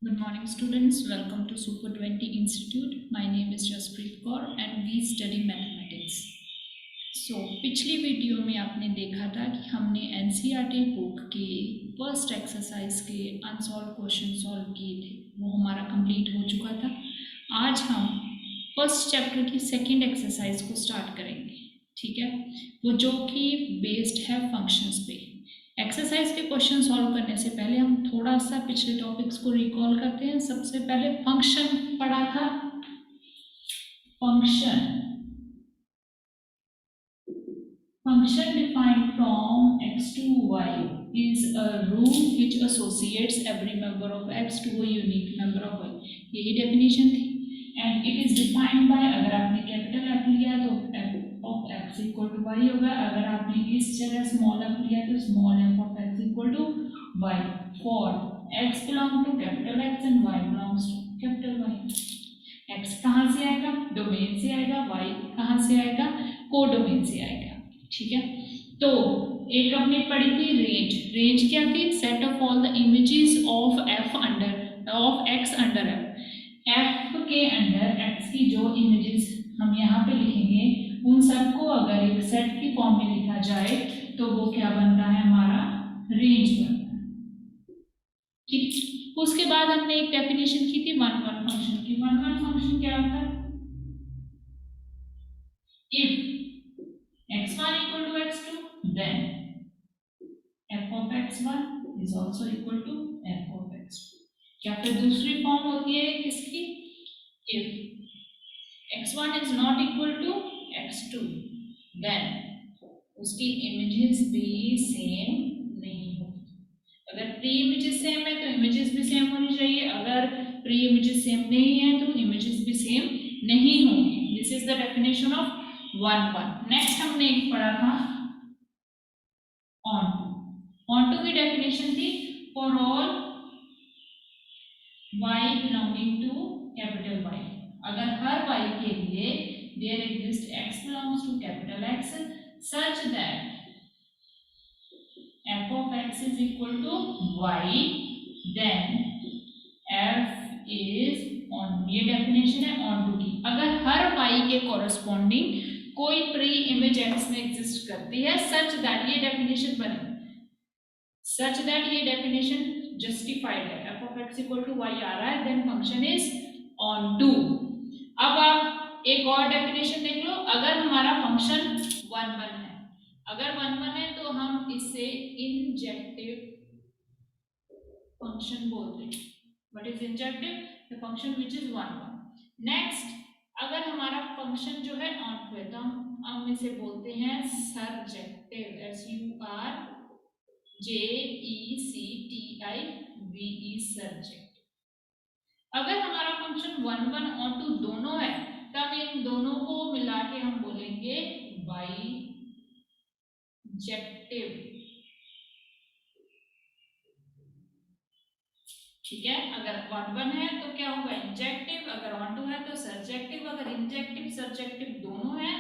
Good morning, students. Welcome to Super 20 Institute. My name is Jaspreet Kaur and we study mathematics. पिछली video में आपने देखा था कि हमने एनसीईआरटी बुक के फर्स्ट एक्सरसाइज के अनसॉल्व क्वेश्चन सॉल्व किए थे, वो हमारा कंप्लीट हो चुका था। आज हम फर्स्ट चैप्टर की सेकंड एक्सरसाइज को स्टार्ट करेंगे, ठीक है, वो जो कि बेस्ड है फंक्शंस पे। एक्सरसाइज के क्वेश्चन सॉल्व करने से पहले हम थोड़ा सा पिछले टॉपिक्स को रिकॉल करते हैं। सबसे पहले फंक्शन पढ़ा था। Function defined from x to y is a rule which associates every member of x to a unique member of y. यही डेफिनेशन थी। And it is defined by, अगर आपने कैपिटल एफ लिया तो F of x equal to y होगा, अगर आपने इस जगह स्मॉल एफ लिया तो small f of x equal to y for x belong to capital X and y belongs to capital Y. X कहाँ से आएगा? डोमेन से आएगा। वाई कहाँ से आएगा? को डोमेन से आएगा, ठीक है। तो एक हमने पढ़ी थी रेंज। रेंज क्या थी? Set of all the images of F under of x under F. F के अंडर एक्स की जो इमेजेस हम यहाँ पे लिखेंगे उन सबको अगर एक सेट की फॉर्म में लिखा जाए तो वो क्या बनता है? हमारा रेंज बनता है, ठीक। उसके बाद हमने एक डेफिनेशन की थी वन वन फंक्शन की। वन वन फंक्शन क्या होता है? If x1 equal to x2, then f of x1 is also equal to f of x2। या फिर दूसरी फॉर्म होती है किसकी? if x1 is not equal to x2, then उसकी इमेजेस भी सेम नहीं होगी। अगर प्री इमेजेस सेम है तो इमेजेस भी सेम होनी चाहिए, अगर प्री इमेजेस सेम नहीं है तो इमेजेस भी सेम नहीं होंगी। This is the definition of one one. Next हमने एक पढ़ा था ऑन टू की डेफिनेशन थी for all y belonging to capital Y। अगर हर y के लिए there exists x belongs to capital X such that f of x is equal to y, then f is on। ये definition है onto की। अगर हर y के कॉरस्पॉन्डिंग कोई प्री इमेज x में एग्जिस्ट करती है सच दैट, ये डेफिनेशन बने सच दैट, ये डेफिनेशन जस्टिफाइड है, f of x equal to y आ रहा है, then function is onto. अब आप एक और डेफिनेशन देख लो। अगर हमारा फंक्शन वन वन है, अगर वन वन है तो हम इससे इंजेक्टिव फंक्शन बोलते हैं। What is injective? The function which is one one. Next, अगर हमारा फंक्शन जो है ऑन टू है तो हम इसे बोलते हैं सरजेक्टिव, SURJECTIVE, सरजेक्टिव। अगर हमारा function one one onto दोनों है तब इन दोनों को मिला के हम बोलेंगे बाइजेक्टिव, ठीक है। अगर वन वन है तो क्या होगा? इंजेक्टिव, अगर ऑन टू है तो सरजेक्टिव, अगर इंजेक्टिव सरजेक्टिव दोनों है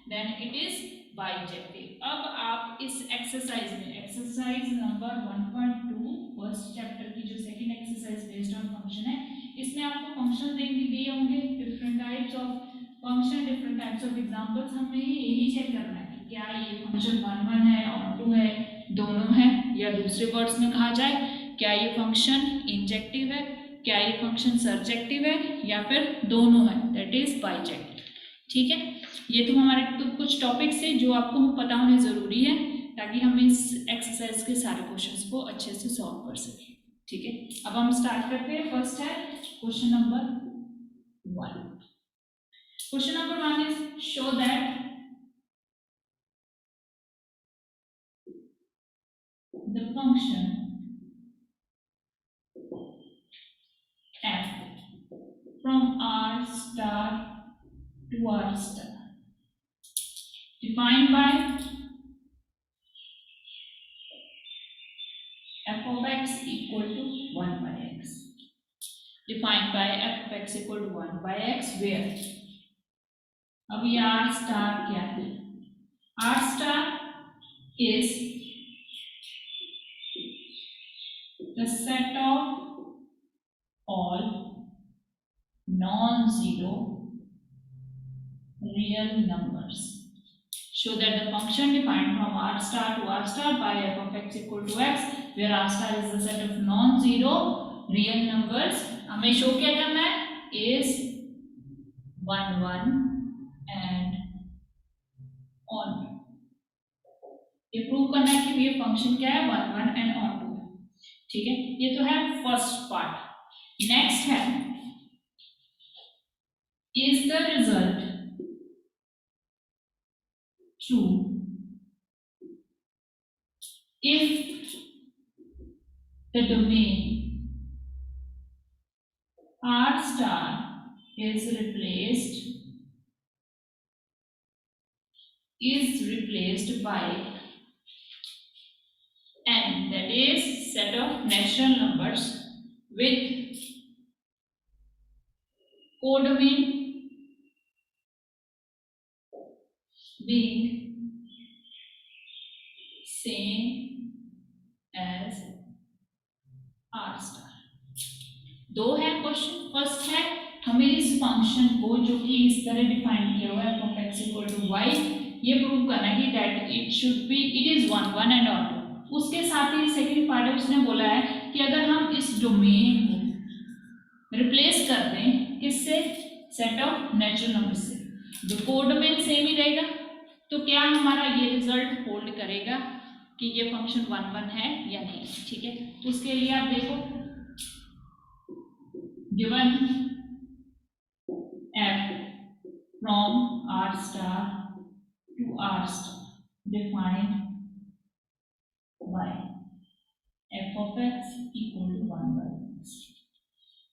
देन इट इज बाइजेक्टिव। अब आप इस एक्सरसाइज में, एक्सरसाइज नंबर 1.2 फर्स्ट चैप्टर की जो second exercise based on function है, इसमें आपको फंक्शन दिए होंगे, different types of function, different types of examples. हमें यही चेक करना है कि क्या ये फंक्शन वन वन है, ऑन टू है, दोनों है, या दूसरे वर्ड्स में कहा जाए क्या ये फंक्शन इंजेक्टिव है, क्या ये फंक्शन सरजेक्टिव है, या फिर दोनों है, दैट इज बाइजेक्टिव, ठीक है। ये तो हमारे तो कुछ टॉपिक्स है जो आपको पता होने जरूरी है ताकि हम इस एक्सरसाइज के सारे क्वेश्चंस को अच्छे से सॉल्व कर सकें, ठीक है। अब हम स्टार्ट करते हैं। फर्स्ट है question number 1। Question number 1 is show that the function f from r star to r star defined by f of x equal to 1 by x, defined by f of x equal to 1 by x where, अब ये r star क्या है? r star is the set of all non-zero real numbers. Show that the function defined from r star to r star by f of x equal to x, where r star is the set of non-zero real numbers. हमें show क्या करना है? is 1 1 and on. ये prove करना है कि ये function क्या है, 1 1 एंड ऑन टू है. ठीक है, ये तो है फर्स्ट पार्ट. नेक्स्ट है is the result true if the domain r star is replaced by n, that is set of natural numbers with codomain being same as r star. दो है question. First है हमें इस function को जो कि इस तरह डिफाइन किया हुआ है f x equal to y, ये प्रूव करना है कि that it should be it is 1 1 and onto. उसके साथ ही सेकंड पार्ट है, उसने बोला है कि अगर हम इस डोमेन को रिप्लेस कर दें किससे, सेट ऑफ नेचुरल नंबर से, जो कोडोमेन सेम ही रहेगा, तो क्या हमारा ये रिजल्ट होल्ड करेगा कि ये फंक्शन 1 1 है या नहीं. ठीक है, उसके लिए आप देखो, given f from r star to r star defined by f of x equal to 1 by x.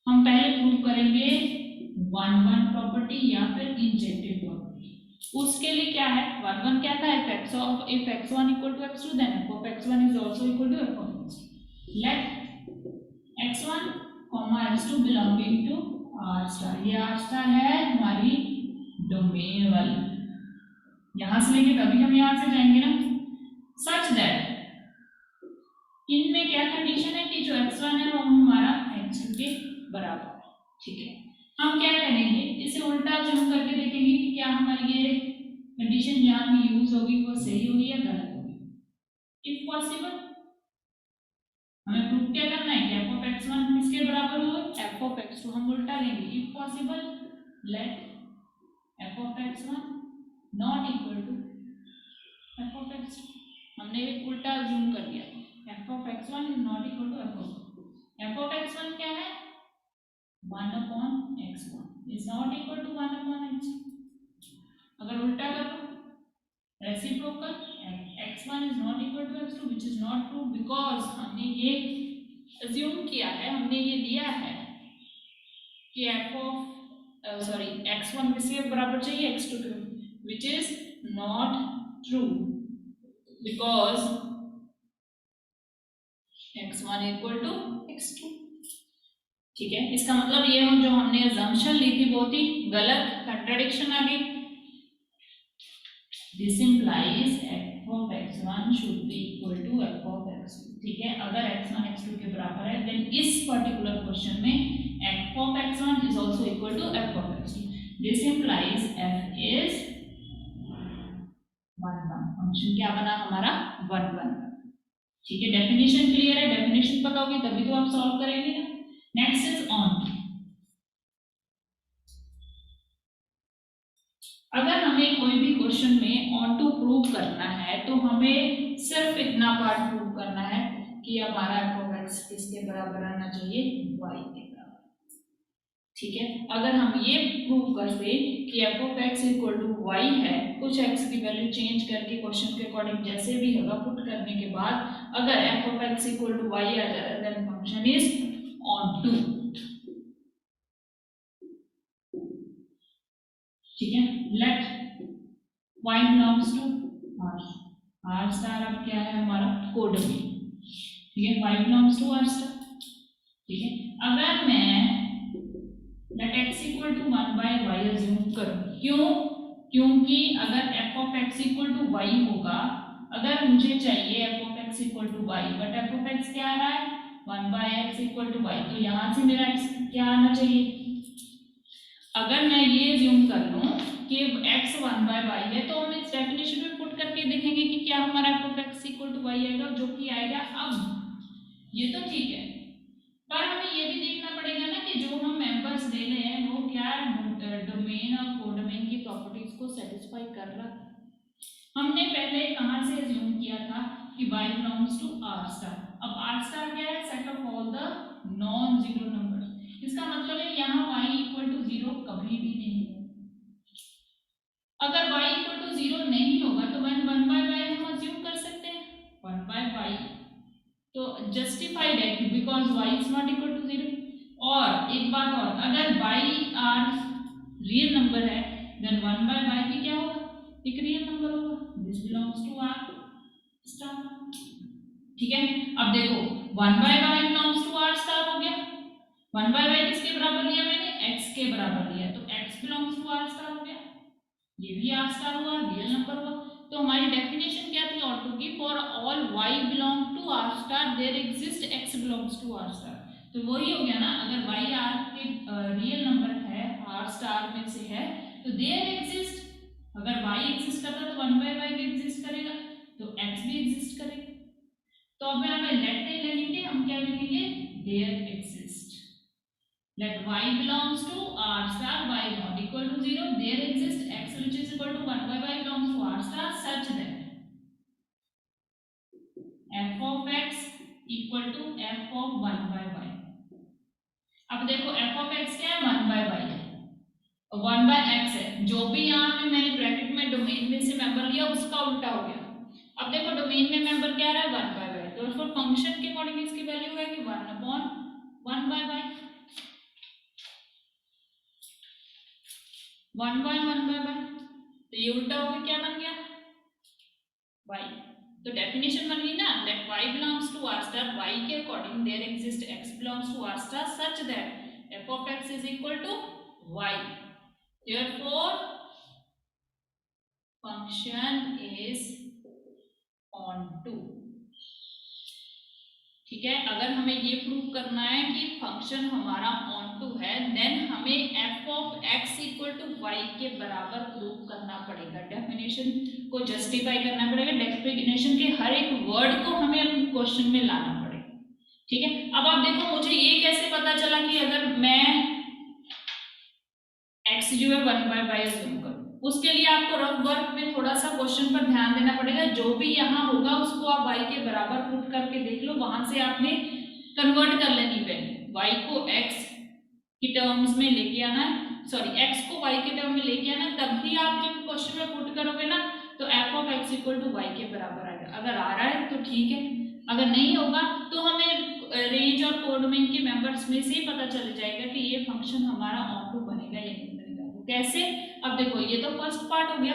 हम पहले प्रूव करेंगे 1 1 प्रॉपर्टी या फिर इंजेक्टिव प्रॉपर्टी. उसके लिए क्या है, 1 1 क्या था, if x1 equal to x2 then f of x1 is also equal to f of x2. Let x1 x2 belonging to r star. ये r star है हमारी डोमेन वाली, यहां से लेके तभी हम यहां से जाएंगे ना. सच दैट इनमें क्या कंडीशन है कि जो x1 है वो हमारा x2 के बराबर है. ठीक है, हम क्या करेंगे, इसे उल्टा जम करके देखेंगे कि क्या हमारी ये कंडीशन जहां भी यूज होगी वो सही होगी या गलत होगी. इफ पॉसिबल हमें प्रूव क्या करना है कि f of x1 किसके बराबर हो, f of x2. हम उल्टा लेंगे, if possible let f of x1 not equal to f of x2. हमने उल्टा जूम कर दिया, f of x1 is not equal to f of x1 क्या है, 1 upon x1 is not equal to 1 upon x2. अगर उल्टा करो, reciprocal, x1 is not equal to x2, which is not true because हमने ये assume किया है, हमने ये लिया है कि x1 किसके बराबर चाहिए, x2 के, which is not true because x1 equal to x2. ठीक है, इसका मतलब ये जो हमने assumption ली थी बहुत ही गलत, contradiction आ गई. This implies f of x1 should be equal to f of x2. ठीक है, अगर x1 x2 के बराबर है then इस पर्टिकुलर क्वेश्चन में f of x1 is also equal to f of x2. This implies f is 1 1. Function क्या बना हमारा, 1 1. ठीक है, डेफिनेशन क्लियर है, डेफिनेशन पता होगी तभी तो आप सॉल्व करेंगे ना. Next is on. अगर हमें कोई भी क्वेश्चन में ऑन टू प्रूव करना है तो हमें सिर्फ इतना पार्ट प्रूव करना है कि हमारा f of x किसके बराबर आना चाहिए, y के बराबर. ठीक है, अगर हम ये प्रूव कर दे कि f of x equal to y है, कुछ x की वैल्यू चेंज करके क्वेश्चन के अकॉर्डिंग जैसे भी होगा पुट करने के बाद अगर f of x equal to y आ जाए then function is onto. ठीक है, let y belongs to r star. अब क्या है हमारा कोडोमेन. ठीक है, y belongs to r star. ठीक है, अगर मैं let x equal to 1 by y assume करूं, क्यों, क्योंकि अगर f of x equal to y होगा, अगर मुझे चाहिए f of x equal to y but f of x क्या आ रहा है, 1 by x equal to y, तो यहाँ से मेरा x क्या आना चाहिए? अगर मैं ये अज्यूम कर लूँ कि x 1/y है, तो हम इस डेफिनेशन में पुट करके देखेंगे कि क्या हमारा f of x equal to y आएगा, जो कि आएगा। अब ये तो ठीक है, पर हमें ये भी देखना पड़ेगा ना कि जो हम मेंबर्स ले रहे हैं वो क्या डोमेन और कोडोमेन की प्रॉपर्टीज को सेटिस्फाई कर रहा है। हमने पहले कहाँ से अज्यूम किया था कि y belongs to r star. अब r स्टार क्या है? Set of all the non zero numbers. इसका मतलब है यहाँ y इक्वल टू जीरो कभी भी नहीं है। अगर y इक्वल टू जीरो नहीं होगा तो 1/y हम अज्यूम कर सकते हैं 1/y, तो जस्टिफाइड है because y is not equal to zero. और एक बात और, अगर y r रियल नंबर है देन 1/y भी क्या होगा? एक रियल नंबर होगा। This belongs to r star. ठीक है, अब देखो 1/y belongs to r star हो गया। 1/y किसके बराबर लिया मैंने? x के बराबर लिया, तो x belongs to r star हो गया। ये भी r स्टार हुआ, रियल नंबर हुआ। तो हमारी डेफिनेशन क्या थी ऑटो की? For all y belong to r star there exist x belongs to r star. तो वही हो गया ना, अगर y r के रियल नंबर है, r स्टार में से है, तो देयर एग्जिस्ट, अगर y एग्जिस्ट करता है तो 1/y भी एग्जिस्ट करेगा, तो x भी एग्जिस्ट करेगा। तो अब हमें लेट नहीं लगेंगे, हम क्या लिखेंगे? There exist. Let y belongs to r star, y not equal to 0, there exists x which is equal to 1/y belongs to r star such that f of x equal to f of 1/y। अब देखो f of x क्या है? 1/y है, 1/x है। जो भी यहाँ पे मैंने ब्रैकेट में डोमेन में से मेंबर लिया उसका उल्टा हो गया। अब देखो डोमेन में मेंबर क्या रहा है? 1/y, तो फिर फंक्शन के अकॉर्डिंग इसकी वैल्यू है कि 1/1/y, 1/1/y, तो ये उल्टा हो गया, क्या बन गया? y। तो डेफिनेशन बन गई ना, let y belongs to r star, y के according there exist x belongs to r star such that f of x is equal to y। Therefore function is onto. ठीक है, अगर हमें ये प्रूव करना है कि फंक्शन हमारा ऑनटू है, देन हमें f of x equal to y के बराबर प्रूव करना पड़ेगा। डेफिनेशन को जस्टिफाई करना पड़ेगा, डेफिनेशन के हर एक वर्ड को हमें अपने क्वेश्चन में लाना पड़ेगा। ठीक है, अब आप देखो मुझे ये कैसे पता चला कि अगर मैं x जो है 1/y अज्यूम करूं, उसके लिए आपको रफ वर्क में थोड़ा सा क्वेश्चन पर ध्यान देना पड़ेगा। जो भी यहाँ होगा उसको आप y के बराबर पुट करके देख लो, वहां से आपने कन्वर्ट कर लेनी वैल्यू। y को x की टर्म्स में लेके आना है, सॉरी x को y के टर्म में लेके आना, तभी आप जब क्वेश्चन में पुट करोगे ना तो f of x equal to y के बराबर आएगा। अगर आ रहा है तो ठीक है, अगर नहीं होगा तो हमें रेंज और कोडोमेन के मेंबर्स में से ही पता चल जाएगा कि ये फंक्शन हमारा ऑनटू बनेगा या नहीं बनेगा। तो कैसे? अब देखो ये तो फर्स्ट पार्ट हो गया।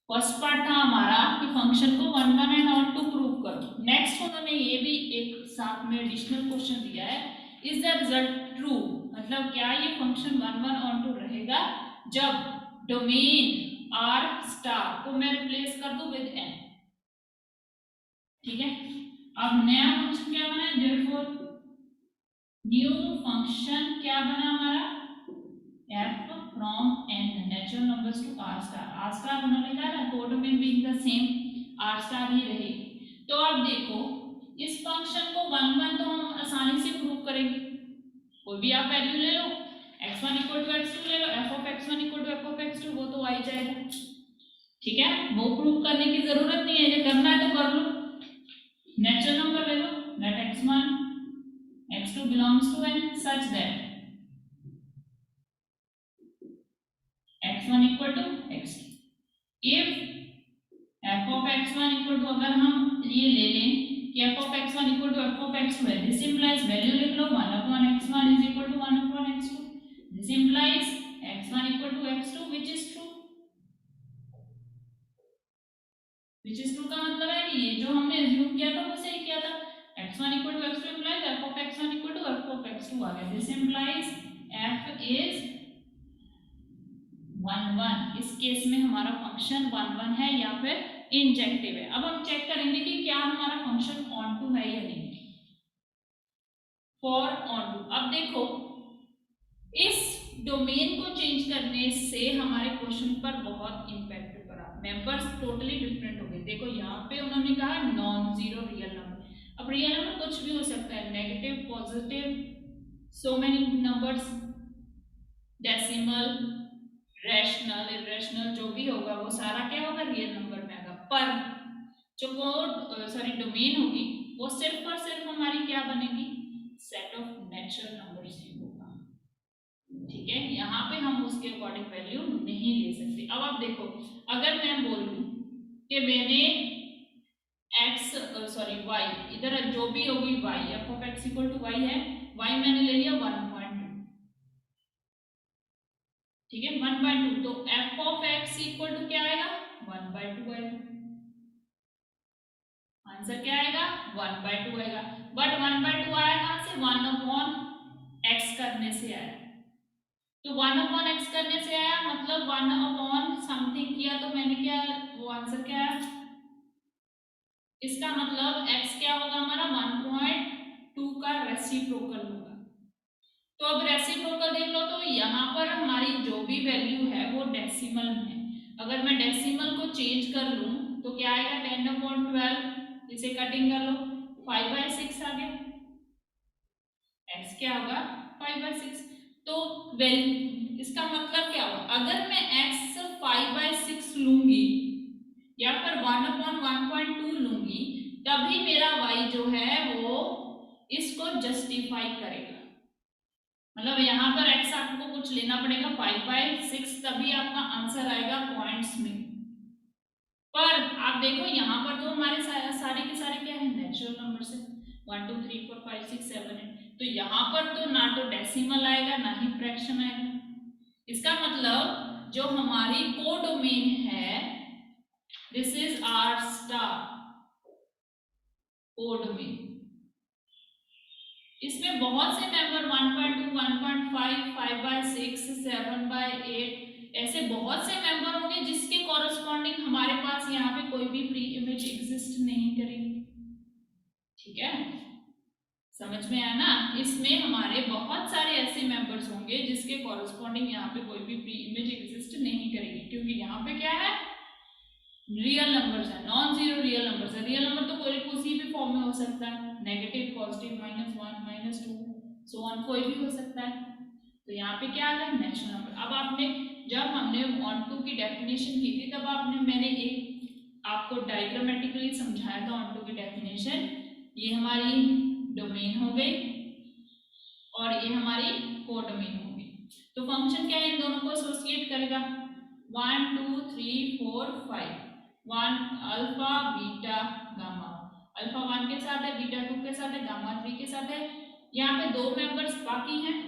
फर्स्ट पार्ट था हमारा कि फंक्शन को 1/1 एंड ऑनटू प्रूव करो। नेक्स्ट उन्होंने ये भी एक साथ में एडिशनल क्वेश्चन दिया है, इज द रिजल्ट ट्रू, मतलब क्या ये फंक्शन 1/1 ऑनटू रहेगा जब डोमेन r स्टार को मैं रिप्लेस कर दूं विद n। ठीक है, अब नया फंक्शन क्या बना है? देयरफॉर न्यू फंक्शन क्या बना हमारा? f from n natural numbers to r star। r star उन्होंने कहा ना codomain being the same r star ही रहेगी। तो अब देखो इस फंक्शन को 1/1 तो हम आसानी से प्रूव करेंगे, कोई भी आप वैल्यू ले लो, x1 इक्वल टू x2 ले लो, f of x1 equal to f of x2, वो तो आ ही जाएगा। ठीक है, वो प्रूव करने की जरूरत नहीं है, ये करना है तो कर लो। नेचुरल नंबर ले लो, let x1 x2 belongs to n such that x1 equal to x2। if f of x1 equal to, अगर हम ये ले लें कि f of x1 equal to f of x2 है, this implies वैल्यू लिख लो 1/x1 is equal to 1/x2। this implies x1 equal to x2 which is true। which is true का मतलब है कि ये जो हमने assume किया था वो सही किया था। x1 equal to x2 implies f of x1 equal to f of x2 आ गया। this implies f is 1/1। इस केस में हमारा फंक्शन 1/1 है या फिर इंजेक्टिव है। अब हम चेक करेंगे कि क्या हमारा फंक्शन ऑनटू है या नहीं। For onto. अब देखो इस डोमेन को चेंज करने से हमारे क्वेश्चन पर बहुत इम्पैक्ट पड़ा, मेंबर्स टोटली डिफरेंट हो गए। देखो यहाँ पे उन्होंने कहा नॉन जीरो रियल नंबर। अब रियल नंबर कुछ भी हो सकता है, negative, positive, so many numbers, decimal, rational, irrational, जो भी होगा वो सारा क्या होगा, रियल नंबर में आएगा। पर जो कोड डोमेन होगी वो सिर्फ और सिर्फ हमारी क्या बनेगी, सेट ऑफ नेचुरल नंबर से होगा। ठीक है, यहाँ पे हम उसके अकॉर्डिंग वैल्यू नहीं ले सकते। अब आप देखो अगर मैं बोलूं कि मैंने y, इधर जो भी होगी y, f of x equal to y है, y मैंने ले लिया 1.2, ठीक है 1/2, तो f of x equal to क्या आएगा, 1/2 आएगा। आंसर क्या आएगा, 1/2 आएगा। बट 1/2 आया कहां से, 1/x करने से आया। तो 1/x करने से आया मतलब 1/ समथिंग किया, तो मैंने क्या, वो आंसर क्या आया, इसका मतलब x क्या होगा हमारा 1.2 का रेसिप्रोकल होगा। तो अब रेसिप्रोकल देख लो, तो यहाँ पर हमारी जो भी वैल्यू है वो डेसिमल में है। अगर मैं डेसिमल को चेंज कर लूं तो क्या आएगा, 10/12, इसे कटिंग कर लो 5/6 आ गया, x क्या होगा 5/6। तो वैल्यू, इसका मतलब क्या होगा, अगर मैं x 5/6 लूंगी या फिर 1/1.2 लूंगी, तभी मेरा y जो है वो इसको जस्टिफाई करेगा। मतलब यहाँ पर x आपको कुछ लेना पड़ेगा 5/6, तभी आपका आंसर आएगा पॉइंट्स में। पर आप देखो यहाँ पर तो हमारे सारे के सारे क्या है, नेचुरल नंबर्स है, 1 2 3 4 5 6 7 8। तो यहाँ पर तो ना तो डेसिमल आएगा ना ही फ्रैक्शन आएगा। इसका मतलब जो हमारी कोडोमेन है, this is R star codomain, इसमें बहुत से मेंबर 1.2 1.5 5/6 7/8 ऐसे बहुत से मेंबर होंगे जिसके कॉरस्पॉन्डिंग हमारे पास यहाँ पे कोई भी प्री इमेज एग्जिस्ट नहीं करेगी। ठीक है, समझ में आया ना, इसमें हमारे बहुत सारे ऐसे मेंबर्स होंगे जिसके कॉरस्पॉन्डिंग यहाँ पे कोई भी प्री इमेज एग्जिस्ट नहीं करेगी, क्योंकि यहाँ पे क्या है, रियल नंबर्स है, नॉन जीरो रियल नंबर्स है। रियल नंबर तो कोई किसी भी फॉर्म में हो सकता है, नेगेटिव, पॉजिटिव, -1 -2 सो ऑन, कोई भी हो सकता है। तो यहाँ पे क्या आ गया, नेचुरल नंबर। अब आपने जब हमने ऑन टू की डेफिनेशन की थी, तब मैंने एक आपको डायग्रामेटिकली समझाया था ऑन टू की डेफिनेशन। ये हमारी डोमेन हो गई और ये हमारी कोडोमेन हो गई। तो फंक्शन क्या है, इन दोनों को एसोसिएट करेगा, 1 2 3 4 5, 1 अल्फा बीटा गामा, अल्फा 1 के साथ है, बीटा 2 के साथ है, गामा 3 के साथ है। यहाँ पे दो मेंबर्स बाकी हैं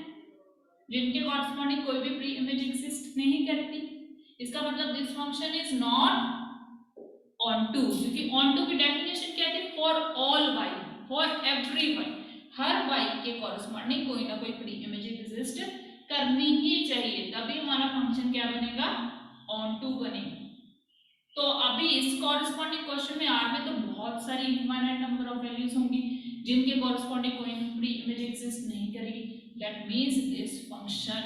जिनके कॉरस्पॉन्डिंग कोई भी प्री इमेज एग्जिस्ट नहीं करती। इसका मतलब this function is not onto, क्योंकि ऑन टू की डेफिनेशन क्या थी, for all y, for every y, हर वाई के कॉरस्पॉन्डिंग कोई ना कोई प्री इमेज एग्जिस्ट करनी ही चाहिए, तभी हमारा फंक्शन क्या बनेगा, ऑन टू बनेगा। तो अभी इस कॉरस्पॉन्डिंग क्वेश्चन में आर में तो बहुत सारी इनफाइनाइट नंबर ऑफ वैल्यूज होंगी जिनके कॉरस्पॉन्डिंग कोई प्री इमेज एग्जिस्ट नहीं करेगी। That means this function,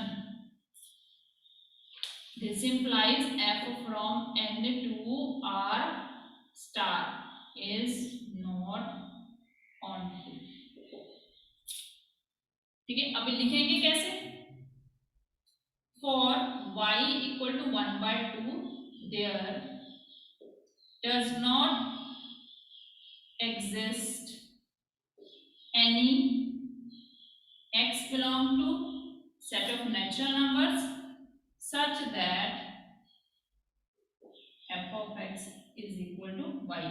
this implies f from n to r star is not on to। ठीक है, अभी लिखेंगे कैसे, for y equal to 1/2 there does not exist any x belong to set of natural numbers such that f of x is equal to y।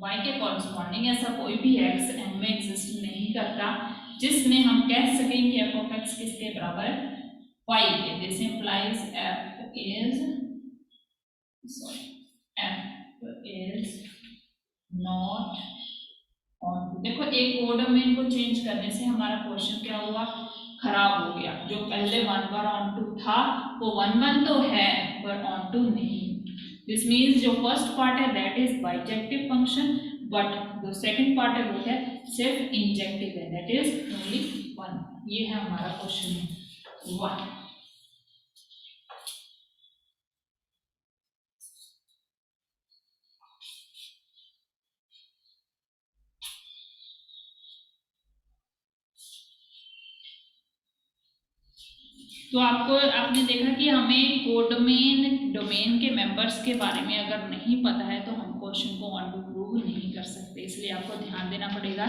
y के corresponding ऐसा कोई भी x n में एग्जिस्ट नहीं करता जिसमें हम कह सकें कि f of x किसके बराबर है, y के। This implies f is not on to। देखो एक कोडोमेन को चेंज करने से हमारा क्वेश्चन क्या हुआ, खराब हो गया। जो पहले 1 बार ऑन टू था वो 1 तो है पर ऑन टू नहीं। दिस मीन्स जो फर्स्ट पार्ट है that is bijective function, but जो सेकंड पार्ट है वो है सिर्फ इंजेक्टिव है, दैट इज ओनली 1। ये है हमारा क्वेश्चन 1। तो आपने देखा कि हमें डोमेन के मेंबर्स के बारे में अगर नहीं पता है तो हम क्वेश्चन को ऑन टू प्रूव नहीं कर सकते। इसलिए आपको ध्यान देना पड़ेगा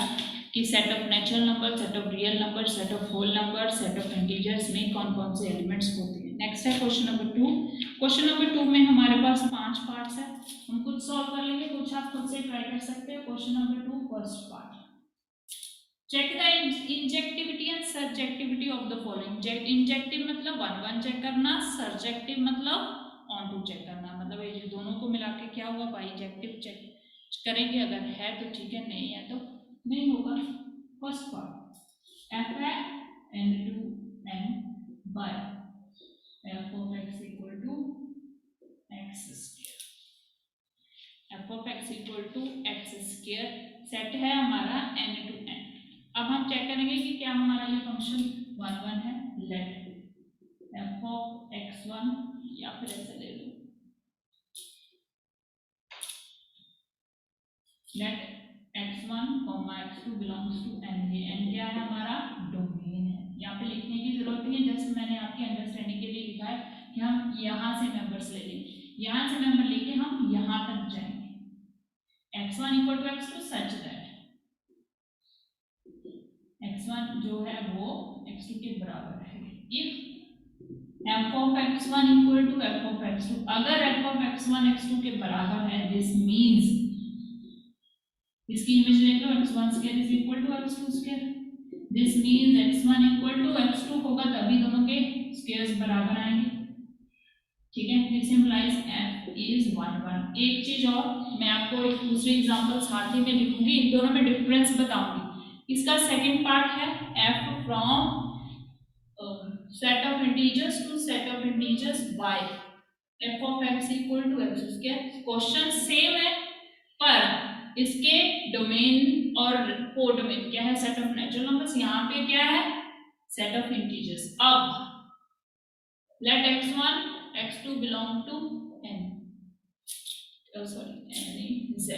कि set of natural number, set of real number, set of whole number, set of integers में कौन कौन से एलिमेंट्स होते हैं। नेक्स्ट है क्वेश्चन नंबर 2। क्वेश्चन नंबर 2 में हमारे पास 5 पार्ट्स है, हम कुछ सॉल्व कर लेंगे, कुछ आप खुद से ट्राई कर सकते हैं। Question number 2 first part, check the injectivity and surjectivity of the following. Injective मतलब वन वन चेक करना, सर्जेक्टिव मतलब ऑन टू चेक करना। मतलब ये दोनों को मिला के क्या हुआ, बाइजेक्टिव चेक करेंगे, अगर है तो ठीक है, नहीं है तो नहीं होगा। फर्स्ट पार्ट एफ है n/2n by f of x equal to x square. F of x equal to x square set है हमारा n/n। अब हम चेक करेंगे कि क्या हमारा ये फंक्शन 1 1 है। लेट एफ ऑफ x1, या फिर ऐसे ले लो, let x1, x2 belongs to n। ये n क्या है, हमारा डोमेन है। यहाँ पे लिखने की जरूरत नहीं है, जस्ट मैंने आपकी अंडरस्टैंडिंग के लिए लिखा है कि हम यहाँ से मेंबर्स ले लेंगे, यहाँ से मेंबर लेके हम यहाँ तक जाएंगे। x1 equal to x2 such that x1 जो है वो x2 के बराबर है। If f of x1 equal to f of x2, अगर f of x1 x2 के बराबर है, दिस मींस, इसकी इमेज देख लो, x1 square is equal to x2 square. This means x1 equal to x2 होगा, तभी दोनों के स्क्वायर्स बराबर आएंगे। ठीक है, दिस इंप्लाइज f इज 1 1। एक चीज और, मैं आपको एक दूसरी एग्जांपल साथ ही में लिखूंगी, इन दोनों में डिफरेंस बताऊंगी। इसका सेकंड पार्ट है f from set of integers to set of integers y, f of x equal to x square. Question same है पर इसके डोमेन और को डोमेन क्या है, सेट ऑफ नेचुरल नंबर्स, यहाँ पे क्या है, सेट ऑफ इंटीजर्स। अब let x1 x2 belong to n, sorry n z,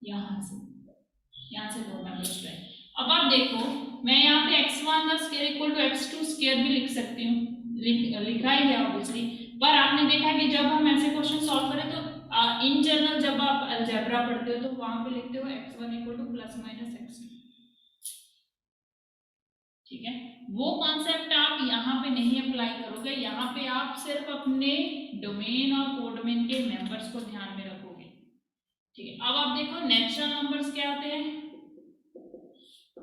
यहाँ से दो मेंबर्स है। अब आप देखो, मैं यहाँ पे x1 का square equal to x2 square भी लिख सकती हूँ, लिखा ही है ऑब्वियसली। पर आपने देखा कि जब हम ऐसे क्वेश्चन सॉल्व करें तो इन जनरल जब आप अलजेब्रा पढ़ते हो तो वहां पे लिखते हो x1 equal two plus minus x2। ठीक है, वो कॉन्सेप्ट आप यहाँ पे नहीं अप्लाई करोगे, यहाँ पे आप सिर्फ अपने डोमेन और कोडोमेन के मेंबर्स को ध्यान में रखोगे। ठीक है, अब आप देखो नेचुरल नंबर्स क्या होते हैं,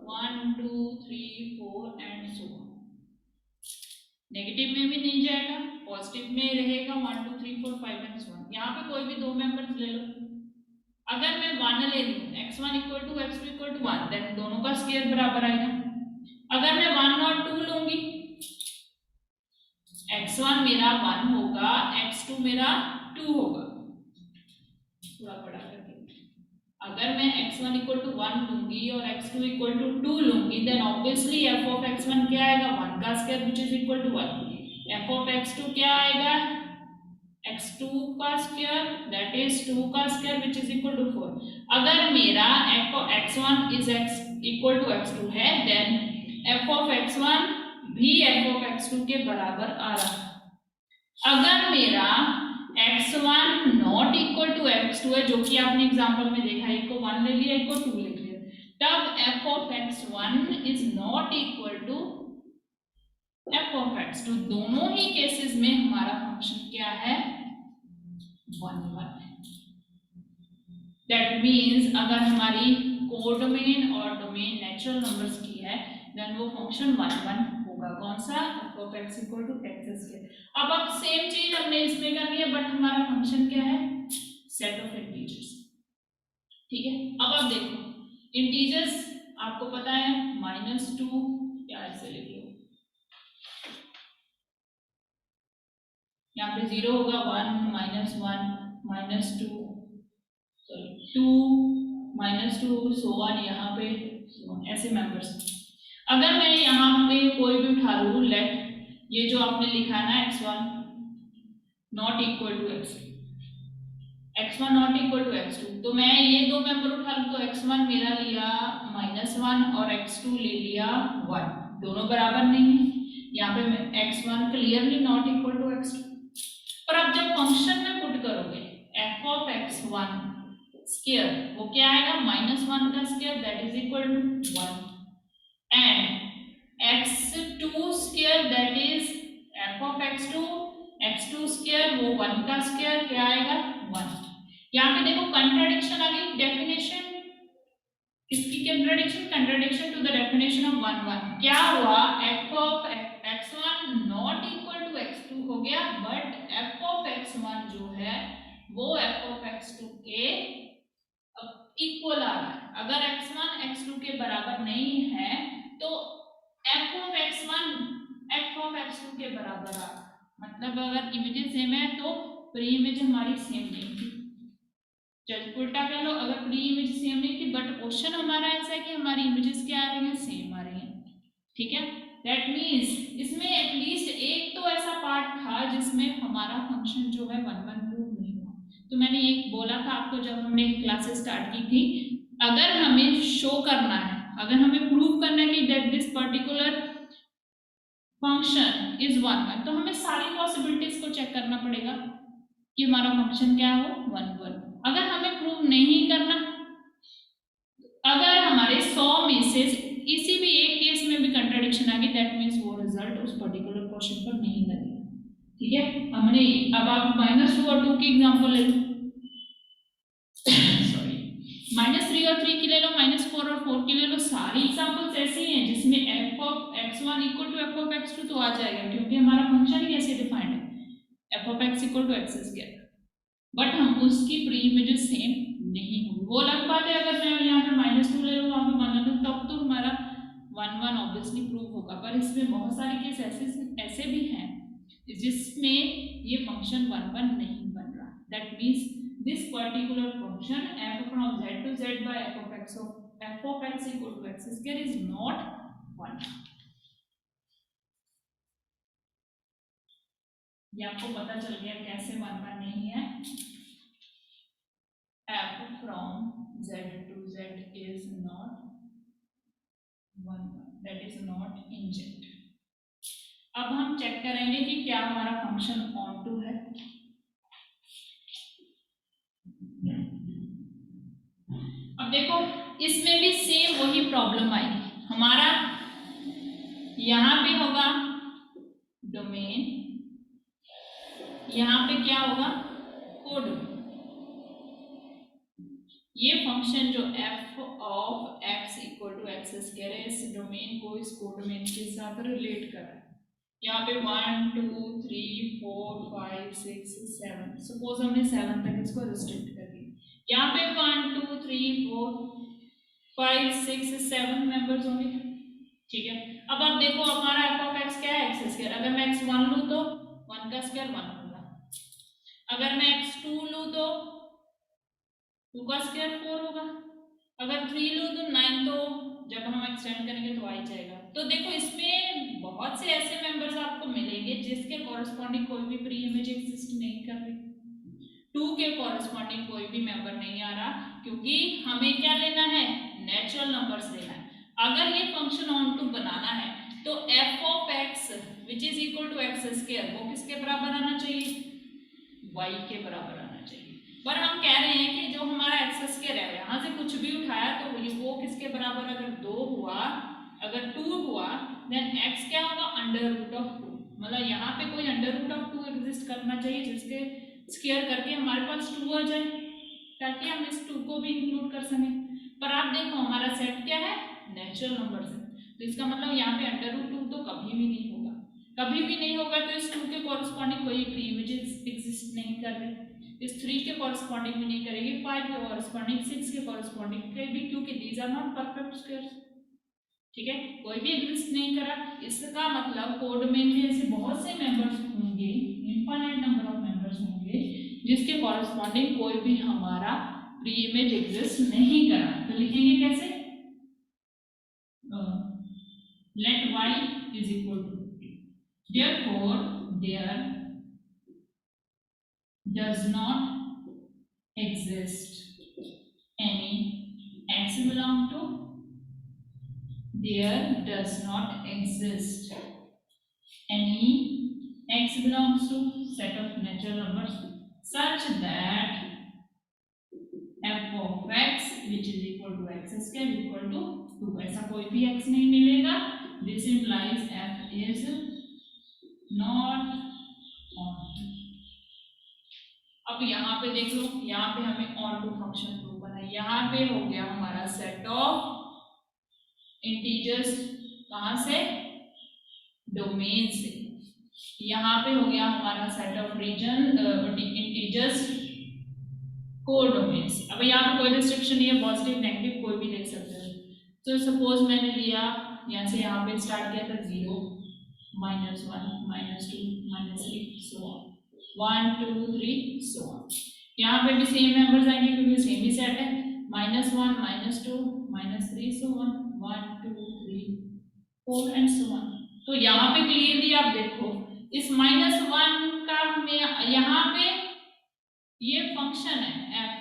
1 2 3 4 एंड सो ऑन। नेगेटिव में भी नहीं जाएगा, पॉजिटिव में रहेगा 1 2 3 4 5 एंड सो ऑन। यहाँ पे कोई भी दो मेंबर्स ले लो, अगर मैं 1 ले लूँ, x1 equal to x2 equal to 1, then दोनों का स्क्वायर बराबर आएगा। अगर मैं 1 और 2 लूंगी, x1 मेरा 1 होगा, x2 मेरा 2 होगा, थोड़ा बड़ा करके। अगर मैं x1 इक्वल टू 1 लूंगी और x2 इक्वल टू 2 लूंगी, then obviously f of x1 क्या आएगा, 1 का square which is equal to 1। f of x2 क्या आएगा, x2 का स्क्वायर दैट इज 2 का square which is equal to 4। अगर मेरा f of x1 is x equal to x2 है, देन f ऑफ x1 भी f ऑफ x2 के बराबर आ रहा है। अगर मेरा x1 not equal to x2 है, जो कि आपने एग्जांपल में देखा, एक को 1 ले लिया, एक को 2 ले लिया, तब f of x1 is not equal to f of x2। दोनों ही केसेस में हमारा फंक्शन क्या है, 1 1। दैट मींस अगर हमारी कोडोमेन और डोमेन नेचुरल नंबर्स की है, देन वो फंक्शन 1 1 होगा। कौन सा, f of x equal to x square. अब सेम चीज हमने इसमें करनी है, बट हमारा फंक्शन क्या है, सेट ऑफ इंटीजर्स। ठीक है, अब आप देखो इंटीजर्स आपको पता है -2, या ऐसे लिख लो, यहाँ पे 0 होगा, 1 -1 -2 2 -2 सो ऑन, यहाँ पे ऐसे मेंबर्स। अगर मैं यहाँ पे कोई भी उठा लूँ, लेट ये जो आपने लिखा है ना x1 not equal to x1 not equal to x2, तो मैं ये दो मेंबर उठा लूँ तो x1 मेरा लिया -1 और x2 ले लिया 1, दोनों बराबर नहीं है। यहाँ पे मैं x1 clearly not equal to x2, पर अब जब फंक्शन में पुट करोगे f ऑफ x1 स्क्वायर, वो क्या आएगा -1 का square that is equal to 1 and x2 square that is f of x2 square वो 1 का स्क्वायर क्या आएगा 1। यहाँ पे देखो कंट्राडिक्शन आ गई, डेफिनेशन इसकी contradiction to the definition of 1 1 क्या हुआ, f of x1 not equal to x2 हो गया, बट f ऑफ x1 जो है वो f ऑफ x2 के इक्वल आ रहा है। अगर x1 x2 के बराबर नहीं है तो f of x1 f of x2 के बराबर आ रहा है, मतलब अगर इमेजेस सेम है तो प्री इमेज हमारी सेम नहीं थी, जब उल्टा कह लो अगर प्री इमेज सेम नहीं थी बट क्वेश्चन हमारा ऐसा है कि हमारी इमेजेस क्या आ रही हैं, सेम आ रही हैं, ठीक है। दैट मींस इसमें एटलीस्ट एक तो ऐसा पार्ट था जिसमें हमारा फंक्शन जो है 1 1 प्रूव नहीं हुआ। तो मैंने एक बोला था आपको जब हमने क्लासेस स्टार्ट की थी, अगर हमें शो करना है, अगर हमें प्रूव करना है कि that this particular function is 1 1, तो हमें सारी पॉसिबिलिटीज को चेक करना पड़ेगा कि हमारा फंक्शन क्या हो 1 1। अगर हमें प्रूव नहीं करना, अगर हमारे 100 में से किसी भी एक केस में भी कंट्राडिक्शन आ गई, दैट मींस वो रिजल्ट उस पर्टिकुलर क्वेश्चन पर नहीं लगेगा, ठीक है। हमने अब आप -2 और 2 की एग्जांपल ले लो, सॉरी -3 और 3 की ले लो, -4 और 4 की ले लो, सारी एग्जांपल्स ऐसी हैं जिसमें f of x1 equal to f of x2 तो आ जाएगा, क्योंकि हमारा फंक्शन ही ऐसे डिफाइंड है f of x equal to x square, but हम उसकी प्री इमेजेस सेम नहीं होगी। वो अलग बात है अगर मैं यहाँ पे -2 ले लूँ वहाँ पे 1 लूँ तब तो हमारा 1 1 ऑब्वियसली प्रूव होगा, पर इसमें बहुत सारे केस ऐसे भी हैं जिसमें ये फंक्शन 1 1 नहीं बन रहा। That means this particular function f from z to z by f of x equal to x square is not 1। ये आपको पता चल गया कैसे 1 1 नहीं है। f from z to z is not 1 1, that is not in z। अब हम चेक करेंगे कि क्या हमारा फंक्शन ऑन टू है। अब देखो इसमें भी सेम वही प्रॉब्लम आएगी, हमारा यहाँ पे होगा डोमेन, यहाँ पे क्या होगा कोड। ये फंक्शन जो f of x equal to x square है, इस डोमेन को इस कोडोमेन के साथ रिलेट कर रहा है। यहाँ पे 1 2 3 4 5 6 7, सपोज हमने 7 तक इसको रिस्ट्रिक्ट कर दिया, यहाँ पे 1 2 3 4 5 6 7 मेंबर्स होंगे, ठीक है। अब आप देखो हमारा f ऑफ x क्या है, एक्स स्क्वायर। अगर मैं x1 लूँ तो 1 का स्क्वायर 1 होगा, अगर मैं x2 लूँ तो 2 का स्क्वायर 4 होगा, अगर 3 लूँ तो 9, तो जब हम एक्सटेंड करेंगे तो आ ही जाएगा। तो देखो इसमें बहुत से ऐसे मेंबर्स आपको मिलेंगे जिसके कॉरेस्पॉन्डिंग कोई भी प्री इमेज एग्जिस्ट नहीं कर रही, 2 के कॉरेस्पॉन्डिंग कोई भी मेंबर नहीं आ रहा, क्योंकि हमें क्या लेना है, नेचुरल नंबर्स लेना है। अगर ये फंक्शन ऑन टू बनाना है तो f of x which is equal to x square वो किसके बराबर आना चाहिए, y के बराबर आना चाहिए। पर हम कह रहे हैं कि जो हमारा एक्स स्क्वायर है यहाँ से कुछ भी उठाया तो वो किसके बराबर, अगर 2 हुआ, अगर 2 हुआ देन x क्या होगा अंडर रूट ऑफ 2, मतलब यहाँ पे कोई अंडर रूट ऑफ 2 एग्जिस्ट करना चाहिए जिसके स्क्वायर करके हमारे पास 2 आ जाए, ताकि हम इस 2 को भी इंक्लूड कर सकें। पर आप देखो हमारा सेट क्या है, नेचुरल नंबर है, तो इसका मतलब यहाँ पे अंडर रूट 2 तो कभी भी नहीं होगा, कभी भी नहीं होगा। तो इस 2 के कॉरेस्पॉन्डिंग कोई प्री इमेजेस एग्जिस्ट नहीं कर रहे, इस 3 के कॉरेस्पॉन्डिंग भी नहीं करेगी, 5 के कॉरेस्पॉन्डिंग, 6 के कॉरेस्पॉन्डिंग भी, क्योंकि these are not perfect squares, ठीक है, कोई भी एग्जिस्ट नहीं करा। इसका मतलब कोड में ऐसे बहुत से मेंबर्स होंगे, इनफाइनाइट नंबर ऑफ मेंबर्स होंगे जिसके कॉरेस्पॉन्डिंग कोई भी हमारा प्री इमेज एग्जिस्ट नहीं करा, तो लिखेंगे कैसे, let y is equal to, therefore there does not exist any x belong to, there does not exist any x belongs to set of natural numbers such that f of x which is equal to x square equal to 2, ऐसा कोई भी x नहीं मिलेगा, this implies f is not on। अब यहाँ पे देख लो, यहाँ पे हमें ऑन टू फंक्शन प्रूव करना है, यहाँ पे हो गया हमारा सेट ऑफ इंटीजर्स, कहाँ से, डोमेन से, यहाँ पे हो गया हमारा set of region integers codomain से। अब यहाँ पे कोई रिस्ट्रिक्शन नहीं है, पॉजिटिव नेगेटिव कोई भी ले सकते हैं। तो सपोज मैंने लिया यहाँ से, यहाँ पे स्टार्ट किया था 0 -1 -2 -3 सो ऑन, 1 2 3 सो ऑन। यहाँ पे भी सेम मेंबर्स आएंगे क्योंकि सेम ही सेट है, -1 -2 -3 so on, 1 2 3 4 and so on. तो यहाँ पे क्लियरली आप देखो, इस -1 का हमें यहाँ पे ये फंक्शन है f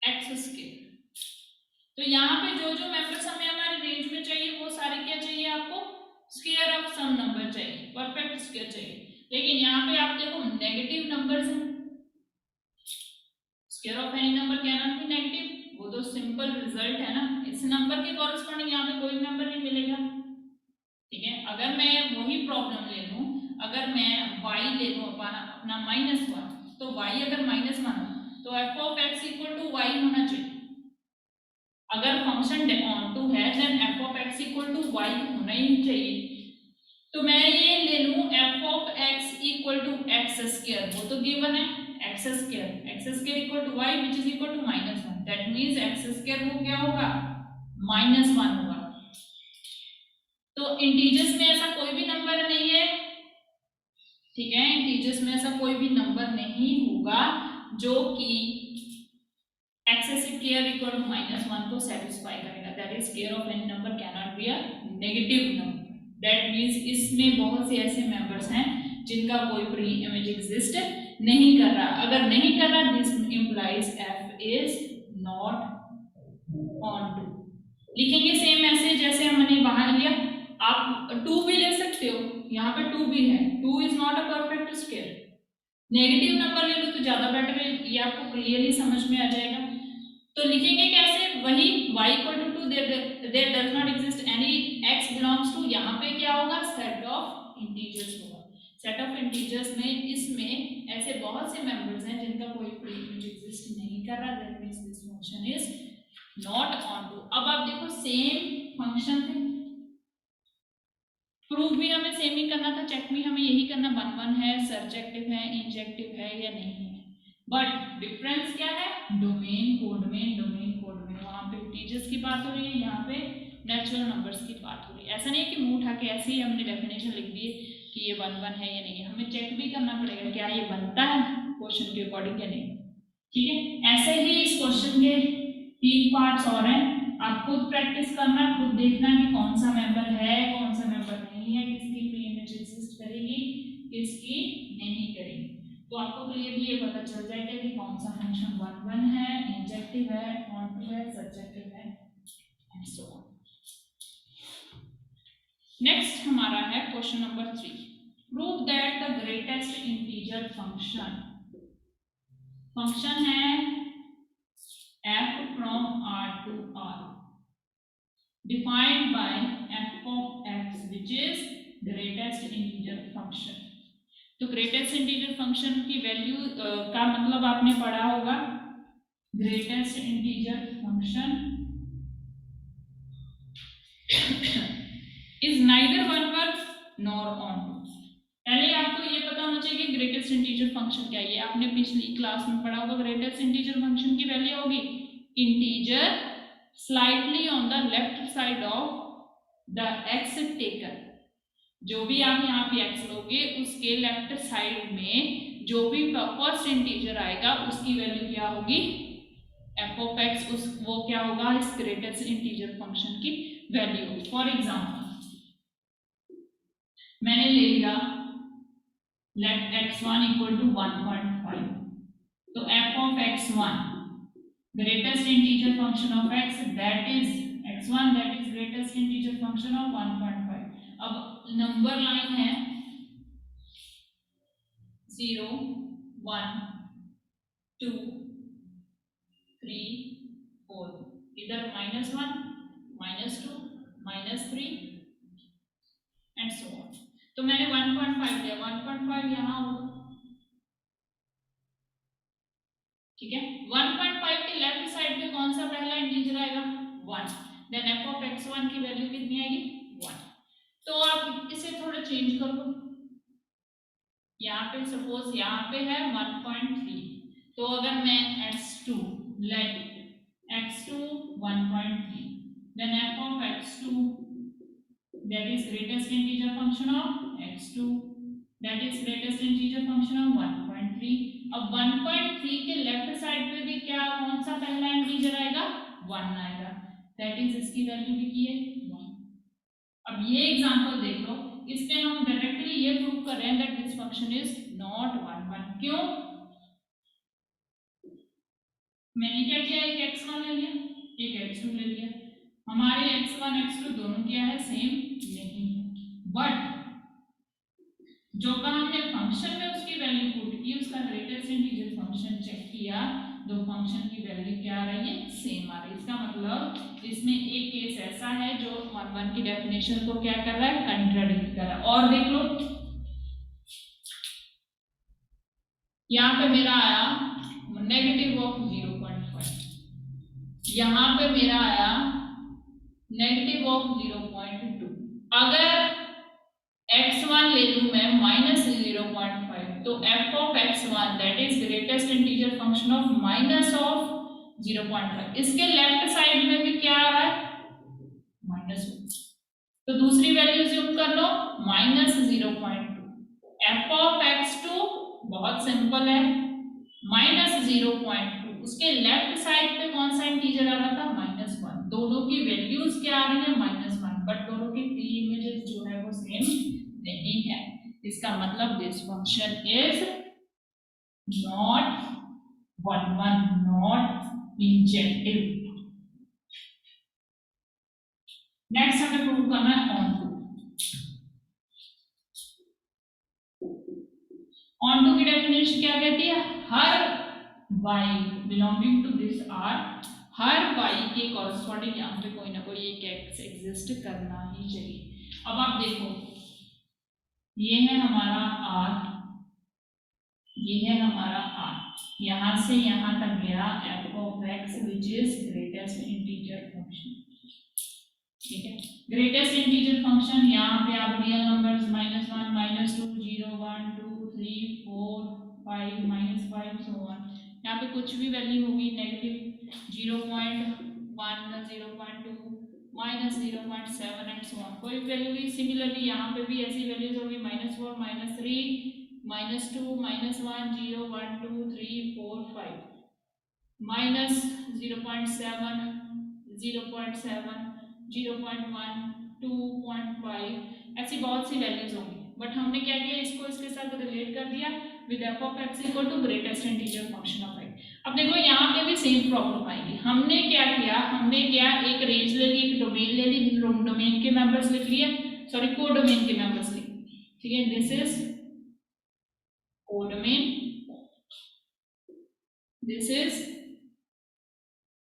x स्केयर, तो यहाँ पे जो जो मेंबर्स हमें हमारे रेंज में चाहिए वो सारे क्या चाहिए आपको, स्क्वायर ऑफ सम नंबर चाहिए, परफेक्ट स्क्वायर चाहिए। लेकिन यहाँ पे आप देखो नेगेटिव नंबर्स हैं, square of any number can not be negative, वो तो सिंपल रिजल्ट है ना, इस नंबर के कॉरेस्पॉन्डिंग यहाँ पे कोई नंबर नहीं मिलेगा। ठीक है, अगर मैं वही प्रॉब्लम ले लूं, अगर मैं y ले लूं अपना -1, तो y अगर -1 हो तो f of x equal to y होना चाहिए। अगर फंक्शन ऑन टू है then f of x equal to y होना ही चाहिए। तो मैं ये ले लूं f of x equal to x square, वो तो गिवन है x square equal to y which is equal to -1, that means x square वो क्या होगा, -1 होगा। तो इंटीजर्स में ऐसा कोई भी नंबर नहीं है, ठीक है, इंटीजर्स में ऐसा कोई भी नंबर नहीं होगा जो कि x स्क्वायर इक्वल टू -1 को सेटिस्फाई करेगा, that is square of any number can not be a negative number. That means इसमें बहुत से ऐसे मेंबर्स हैं जिनका कोई प्री इमेज एग्जिस्ट नहीं कर रहा। अगर नहीं कर रहा, this implies f is not onto. लिखेंगे सेम ऐसे जैसे हमने वहां लिया, आप 2 भी ले सकते हो, यहाँ पे 2 भी है, 2 is not a perfect square. Negative number ले लो तो ज्यादा बेटर है, ये आपको क्लियरली समझ में आ जाएगा। तो लिखेंगे कैसे, वही y equal to 2, there does not exist any x belongs to, यहाँ पे क्या होगा, सेट ऑफ इंटीजर्स होगा। सेट ऑफ इंटीजर्स में इसमें ऐसे बहुत से मेंबर्स हैं जिनका कोई प्री इमेज एग्जिस्ट नहीं कर रहा, that means this function is not onto. अब आप देखो सेम फंक्शन थे, प्रूफ भी हमें सेम ही करना था, चेक भी हमें यही करना, 1 1 है, सर्जेक्टिव है, इंजेक्टिव है या नहीं है। बट डिफरेंस क्या है, डोमेन कोड में वहां पे इंटीजर्स की बात हो रही है, यहाँ पे नेचुरल नंबर्स की बात हो रही है। ऐसा नहीं है कि मुंह उठा के ऐसे ही हमने डेफिनेशन लिख दी कि ये 1 1 है या नहीं है, हमें चेक भी करना पड़ेगा क्या ये बनता है क्वेश्चन के अकॉर्डिंग या नहीं। ठीक है, ऐसे ही इस क्वेश्चन के 3 पार्ट्स और हैं, आप खुद प्रैक्टिस करना, खुद देखना कि कौन सा मेंबर है कौन सा मेंबर नहीं है, किसकी प्री इमेज एग्जिस्ट करेगी किसकी नहीं करेगी। तो आपको क्लियरली ये पता चल जाएगा कि कौन सा फंक्शन 1 1 है, इंजेक्टिव है, ऑन टू है, सब्जेक्टिव है एंड सो ऑन। नेक्स्ट हमारा है question number 3, prove that the greatest integer function है f from R to R defined by f of x which is greatest integer function। तो greatest integer function की value का मतलब आपने पढ़ा होगा, greatest integer function is neither 1 1 nor onto. पहले आपको ये पता होना चाहिए कि ग्रेटेस्ट इंटीजर फंक्शन क्या है, ये आपने पिछली क्लास में पढ़ा होगा। ग्रेटेस्ट इंटीजर फंक्शन की वैल्यू होगी integer slightly on the left side of the x taken, जो भी आप यहाँ पे x लोगे उसके लेफ्ट साइड में जो भी फर्स्ट इंटीजर आएगा उसकी वैल्यू क्या होगी, एफ ऑफ एक्स, उस वो क्या होगा, इस ग्रेटेस्ट इंटीजर फंक्शन की वैल्यू। फॉर एग्जांपल मैंने ले लिया लेट x1 इक्वल टू 1.5, तो f of x1 greatest integer function of x, that is x1, that is greatest integer function of 1.5। अब नंबर लाइन है 0 1 2 3 4, इधर -1 -2 -3 एंड सो ऑन। तो मैंने 1.5 लिया, 1.5 यहाँ होगा, ठीक है। 1.5 के लेफ्ट साइड पे कौन सा पहला इंटीजर आएगा, 1, देन f ऑफ x1 की वैल्यू कितनी आएगी, 1। तो आप इसे थोड़ा चेंज कर लो, यहाँ पे सपोज यहाँ पे है 1.3, तो अगर मैं x2 let x2 1.3, then f of x2 that is greatest integer function of x2, that is greatest integer function of 1.3। अब 1.3 के लेफ्ट साइड पे भी क्या कौन सा पहला इंटीजर आएगा, 1 आएगा, दैट इज इसकी वैल्यू भी की है 1। अब ये एग्जांपल देख लो, इस पे हम डायरेक्टली ये प्रूव कर रहे हैं that this function is not 1 1। क्यों, मैंने क्या किया, एक x1 ले लिया, एक x2 ले लिया, हमारे x1 x2 दोनों क्या है, सेम नहीं है, बट जो का हमने फंक्शन में उसकी वैल्यू पुट की, उसका ग्रेटेस्ट इंटीजर फंक्शन चेक किया, दो फंक्शन की वैल्यू क्या आ रही है, सेम आ रही है। इसका मतलब इसमें एक केस ऐसा है जो 1 1 की डेफिनेशन को क्या कर रहा है, कंट्राडिक्ट कर रहा है। और देख लो यहाँ पे मेरा आया नेगेटिव ऑफ 0.5, यहाँ पे मेरा आया नेगेटिव ऑफ 0.2। अगर x1 ले लूं मैं -0.5, तो f of x1 that is greatest integer function of -0.5, इसके लेफ्ट साइड में भी क्या आ रहा है, -1, तो दूसरी वैल्यू यूज कर लो -0.2। f of x2 बहुत सिंपल है, -0.2, उसके लेफ्ट साइड पे कौन सा इंटीजर आ रहा था, -1, दोनों की वैल्यूज क्या आ रही है, -1, बट दोनों की प्री इमेजेस जो है वो सेम नहीं है। इसका मतलब this function is not 1 1, not injective. Next हमें प्रूव करना है ऑन टू। ऑन टू की डेफिनेशन क्या कहती है, हर y belonging to this R, हर y के कॉरस्पॉन्डिंग यहाँ पे कोई ना कोई एक x एग्जिस्ट करना ही चाहिए। अब आप देखो ये है हमारा R, ये है हमारा R, यहाँ से यहाँ तक गया f of x which is greatest integer function, ठीक है। ग्रेटेस्ट इंटीजर फंक्शन, यहाँ पे आप रियल नंबर्स -1 -2 0 1 2 3 4 5 -5 सो ऑन, यहाँ पे कुछ भी वैल्यू होगी, नेगेटिव 0.1 0.2 -0.7 एंड सो ऑन, कोई वैल्यू भी। सिमिलरली यहाँ पे भी ऐसी वैल्यूज होगी -4 -3 -2 -1 0 1 2 3 4 5 -0.7 0.7 0.1 2.5, ऐसी बहुत सी वैल्यूज होंगी, बट हमने क्या किया, इसको इसके साथ रिलेट कर दिया with f of x equal to greatest integer function of x। अब देखो यहाँ पे भी सेम प्रॉब्लम आएगी। हमने क्या किया, हमने क्या एक रेंज ले ली, एक डोमेन ले ली, डोमेन के मेंबर्स लिख लिए, सॉरी कोडोमेन के मेंबर्स लिख, ठीक है, this is codomain, this is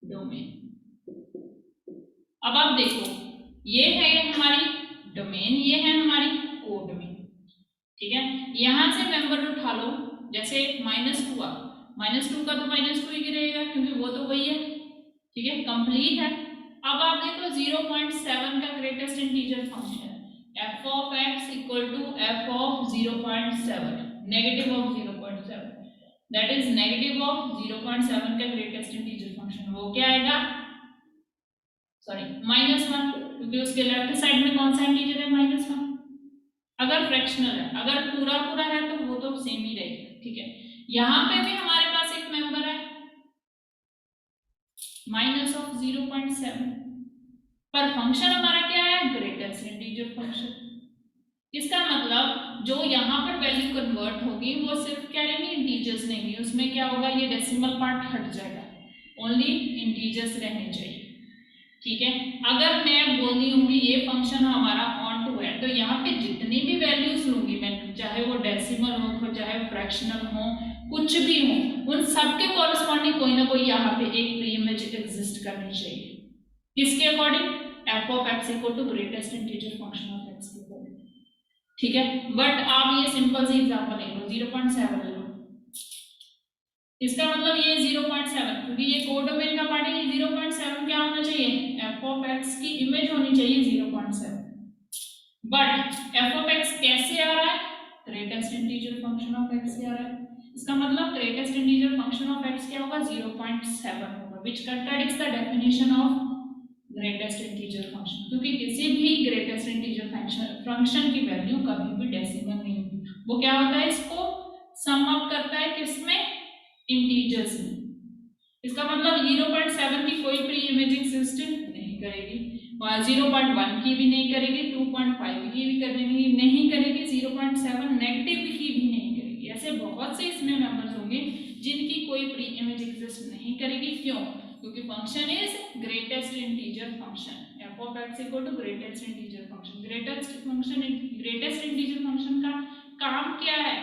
domain. अब आप देखो ये है हमारी डोमेन, ये है हमारी कोडोमेन, ठीक है। यहां से मेंबर उठा लो, जैसे -2 आ, -2 का तो -2 ही रहेगा क्योंकि वो तो वही है, ठीक है, कंप्लीट है। अब आप देखो 0.7 का ग्रेटेस्ट इंटीजर फंक्शन है, f of x equal to f of 0.7, negative of 0.7, that is negative of 0.7 का ग्रेटेस्ट इंटीजर फंक्शन, वो क्या आएगा, सॉरी -1, क्योंकि उसके लेफ्ट साइड में कौन सा इंटीजर है, -1। अगर फ्रैक्शनल है, अगर पूरा पूरा है तो वो तो सेम ही रहेगा, ठीक है, यहाँ पे भी हमारे पास एक मेंबर है माइनस ऑफ 0.7, पर फंक्शन हमारा क्या है, ग्रेटेस्ट इंटीजर फंक्शन। इसका मतलब जो यहाँ पर वैल्यू कन्वर्ट होगी वो सिर्फ क्या रहेंगी, इंटीजर्स रहेंगी, उसमें क्या होगा, ये डेसिमल पार्ट हट जाएगा, ओनली इंटीजर्स रहने चाहिए। ठीक है, अगर मैं बोलनी हूँ कि ये फंक्शन हमारा ऑन टू है, तो यहाँ पे जितनी भी वैल्यूज लूंगी मैं, चाहे वो डेसिमल हो चाहे फ्रैक्शनल हो, कुछ भी हो, उन सबके कॉरस्पॉन्डिंग कोई ना कोई यहाँ पे एक प्री इमेज एग्जिस्ट करनी चाहिए। किसके according, f of x equal to greatest integer function of x के अकॉर्डिंग। ठीक है, बट आप ये सिंपल सी एग्जांपल ले लो, 0.7 ले लो, इसका मतलब ये 0.7, क्योंकि ये कोडोमेन का पार्ट है, 0.7 क्या होना चाहिए, एफ ऑफ एक्स की इमेज होनी चाहिए 0.7, बट एफ ऑफ एक्स कैसे आ रहा है, greatest integer function of X से आ रहा है, इसका मतलब greatest integer function of X क्या होगा, 0.7 होगा, which contradicts the definition of greatest integer function, क्योंकि किसी भी ग्रेटेस्ट इंटीजर फंक्शन की वैल्यू कभी भी डेसिमल नहीं होगी, वो क्या होता है, इसको सम अप करता है किसमें, इंटीजर्स में। इसका मतलब 0.7 की कोई प्री इमेज एग्जिस्ट नहीं करेगी, 0.1 की भी नहीं करेगी, 2.5 की भी नहीं करेगी, 0.7 नेगेटिव की भी नहीं करेगी। ऐसे बहुत से इसमें मेंबर्स होंगे जिनकी कोई प्री इमेज एग्जिस्ट नहीं करेगी। क्यों, क्योंकि function is greatest integer function, f of x equal to greatest integer function. Greatest integer function का काम क्या है,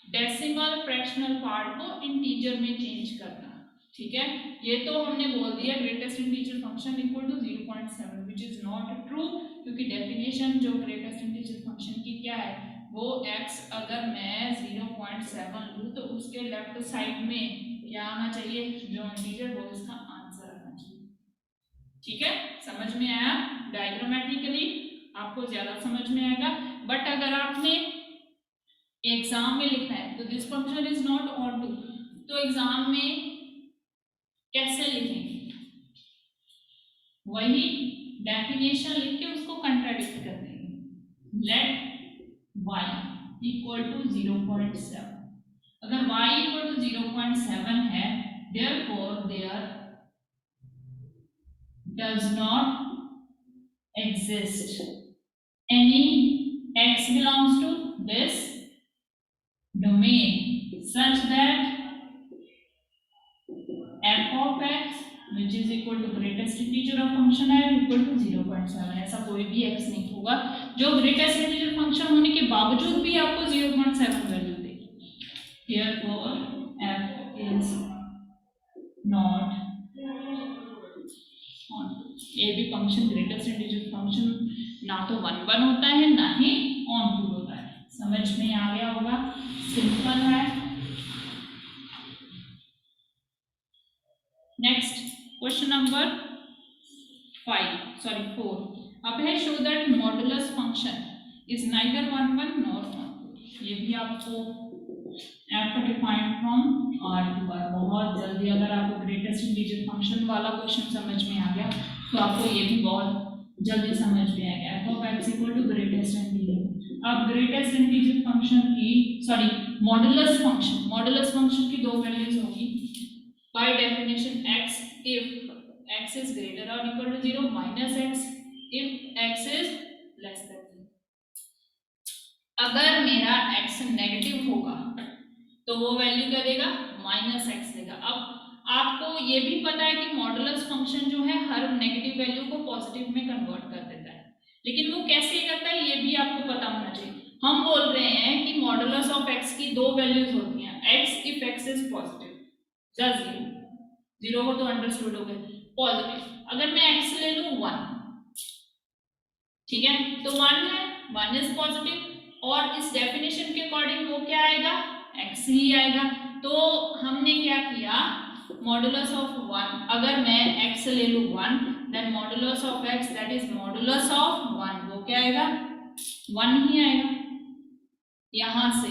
डेसिमल फ्रैक्शनल पार्ट को इंटीजर में चेंज करना। ठीक है, ये तो हमने बोल दिया greatest integer function equal to 0.7, which is not true, क्योंकि डेफिनेशन जो ग्रेटेस्ट इंटीजर फंक्शन की क्या है, वो x अगर मैं 0.7 लूँ तो उसके लेफ्ट साइड में क्या आना चाहिए, जो इंटीजर, वो इसका आंसर आना चाहिए। ठीक है, समझ में आया, डायग्रामेटिकली आपको ज्यादा समझ में आएगा। बट अगर आपने एग्जाम में लिखना है तो this function is not onto, तो एग्जाम में कैसे लिखेंगे, वही डेफिनेशन लिख के उसको कंट्राडिक्ट कर देंगे। लेट y इक्वल टू 0.7, अगर y इक्वल टू 0.7 है, therefore there does not exist any x belongs to this domain such that f of x which is equal to greatest integer of function है equal to 0.7, ऐसा कोई भी x नहीं होगा जो greatest integer function होने के बावजूद भी आपको 0.7 वैल्यू देगी। Therefore f is not on, ये भी फंक्शन ग्रेटेस्ट इंटीजर फंक्शन ना तो 1 होता है ना ही ऑन टू होता है। समझ में आ गया होगा, सिंपल है। नेक्स्ट क्वेश्चन नंबर 4 अब है, show that modulus function is neither 1 nor 1। ये भी आपको f defined from R to R, बहुत जल्दी अगर आपको ग्रेटेस्ट इंटीजर फंक्शन वाला क्वेश्चन समझ में आ गया तो आपको ये भी बहुत जल्दी समझ में आएगा। F of x equal to greatest integer. अब ग्रेटेस्ट इंटीजर फंक्शन की मॉडुलस फंक्शन की दो वैल्यूज होगी by definition, x if x is greater or equal to 0, minus x if x is less than 0। अगर मेरा x नेगेटिव होगा तो वो वैल्यू क्या देगा, माइनस एक्स देगा। अब आपको ये भी पता है कि मॉडुलस फंक्शन जो है हर नेगेटिव वैल्यू को पॉजिटिव में कन्वर्ट कर देता है, लेकिन वो कैसे करता है ये भी आपको पता होना चाहिए। हम बोल रहे हैं कि मॉडुलस ऑफ एक्स की दो वैल्यूज होती हैं, x if x is positive, just 0 हो तो अंडरस्टूड हो गया, पॉजिटिव। अगर मैं x ले लूं 1, ठीक है, तो 1 है, 1 इज पॉजिटिव, और इस डेफिनेशन के अकॉर्डिंग वो क्या आएगा, x ही आएगा। तो हमने क्या किया, मॉडुलस ऑफ 1, अगर मैं x ले लूं 1, then modulus of x that is modulus of 1, वो क्या आएगा, 1 ही आएगा। यहां से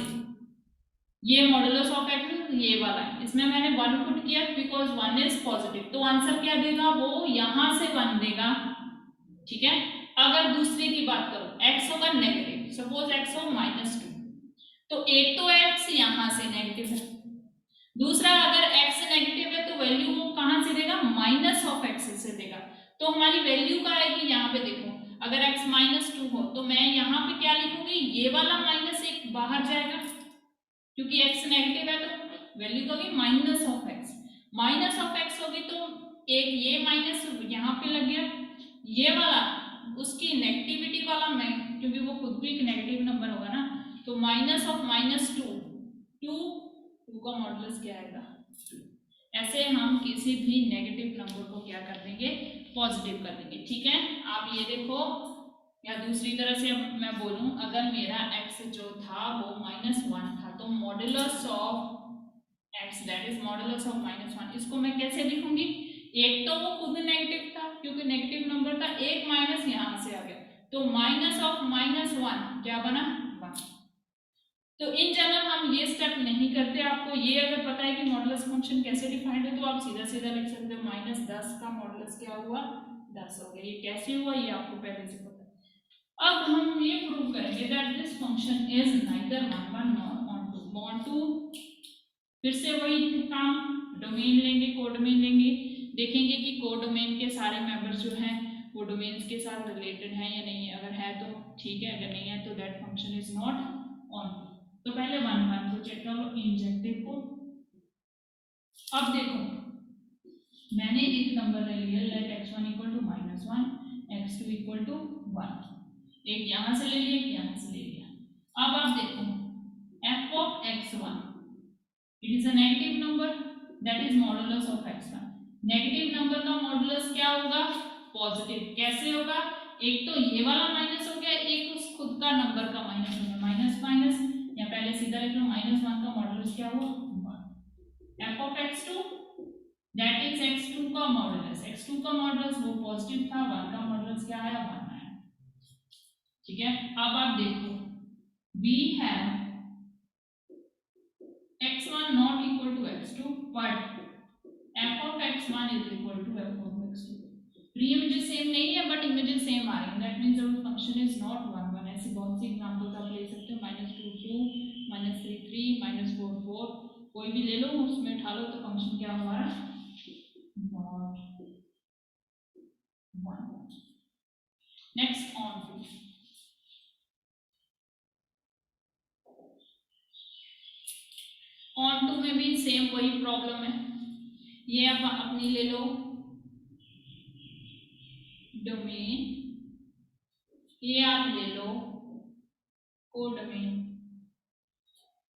ये मॉडुलस ऑफ x ये वाला है, इसमें मैंने 1 पुट किया बिकॉज 1 इज पॉजिटिव, तो आंसर क्या देगा, वो यहां से 1 देगा। ठीक है, अगर दूसरे की बात करो x होगा नेगेटिव, सपोज x हो -2, तो एक तो x यहां से नेगेटिव है, दूसरा अगर x नेगेटिव है तो वैल्यू वो कहां से देगा, माइनस ऑफ x से देगा। तो हमारी वैल्यू का आएगी यहाँ पे देखो, अगर x -2 हो तो मैं यहाँ पे क्या लिखूंगी, ये वाला -1 बाहर जाएगा क्योंकि x नेगेटिव है तो वैल्यू का भी माइनस ऑफ x होगी, तो एक ये माइनस यहाँ पे लग गया, ये वाला उसकी नेगेटिविटी वाला मैं, क्योंकि वो खुद भी एक नेगेटिव नंबर होगा ना, तो माइनस ऑफ टू का मॉडुलस क्या आएगा। ऐसे हम किसी भी नेगेटिव नंबर को क्या कर देंगे, पॉजिटिव कर देंगे। ठीक है, आप ये देखो, या दूसरी तरह से मैं बोलूं, अगर मेरा x जो था वो -1 था तो modulus of x that is modulus of -1, इसको मैं कैसे लिखूंगी, एक तो वो खुद नेगेटिव था क्योंकि नेगेटिव नंबर था, एक माइनस यहां से आ गया, तो माइनस ऑफ -1 क्या बना, 1। तो इन जनरल हम ये स्टेप नहीं करते, आपको ये अगर पता है कि मॉडुलस फंक्शन कैसे डिफाइंड है तो आप सीधा सीधा लिख सकते हो, -10 का मॉडुलस क्या हुआ, 10 हो गया। ये कैसे हुआ ये आपको पहले से पता है। अब हम ये प्रूव करेंगे that this function is neither 1 1 nor onto फिर से वही काम, डोमेन लेंगे, कोडोमेन लेंगे, देखेंगे कि कोडोमेन के सारे मेंबर्स जो हैं वो डोमेन्स के साथ रिलेटेड हैं या नहीं है, अगर है तो ठीक है, अगर नहीं है तो that function is not on. तो पहले 1 1 को चेक करो इंजेक्टिव को। अब देखो मैंने एक नंबर ले लिया, लेट x1 = -1 x2 = 1, एक यहां से ले लिया, एक यहां से ले लिया। अब आप देखो f of x1 it is a negative number that is modulus of x1। Negative number का मॉडुलस क्या होगा, पॉजिटिव। कैसे होगा, एक तो ये वाला माइनस हो गया, एक उस खुद का नंबर का माइनस हो गया, माइनस माइनस, या पहले सीधा लिख लो, -1 का मॉडुलस क्या हुआ, 1। f of x2 that is x2 का मॉडुलस, x2 का मॉडुलस वो पॉजिटिव था, 1 का मॉडुलस क्या आया, 1 आया। ठीक है, अब आप देखो we have x1 not equal to x2 but f of x1 is equal to f of x2। Preimages same नहीं है बट इमेजेस सेम आ रही है, that means our function is not 1 1। ऐसे बहुत सी एग्जांपल्स आप ले सकते हो, -2 2 -3 3 -4 4, कोई भी ले लो उसमें उठा लो तो फंक्शन क्या हमारा नॉट 1। नेक्स्ट ऑन टू में भी सेम वही प्रॉब्लम है, ये आप अपनी ले लो डोमेन, ये आप ले लो कोडोमेन,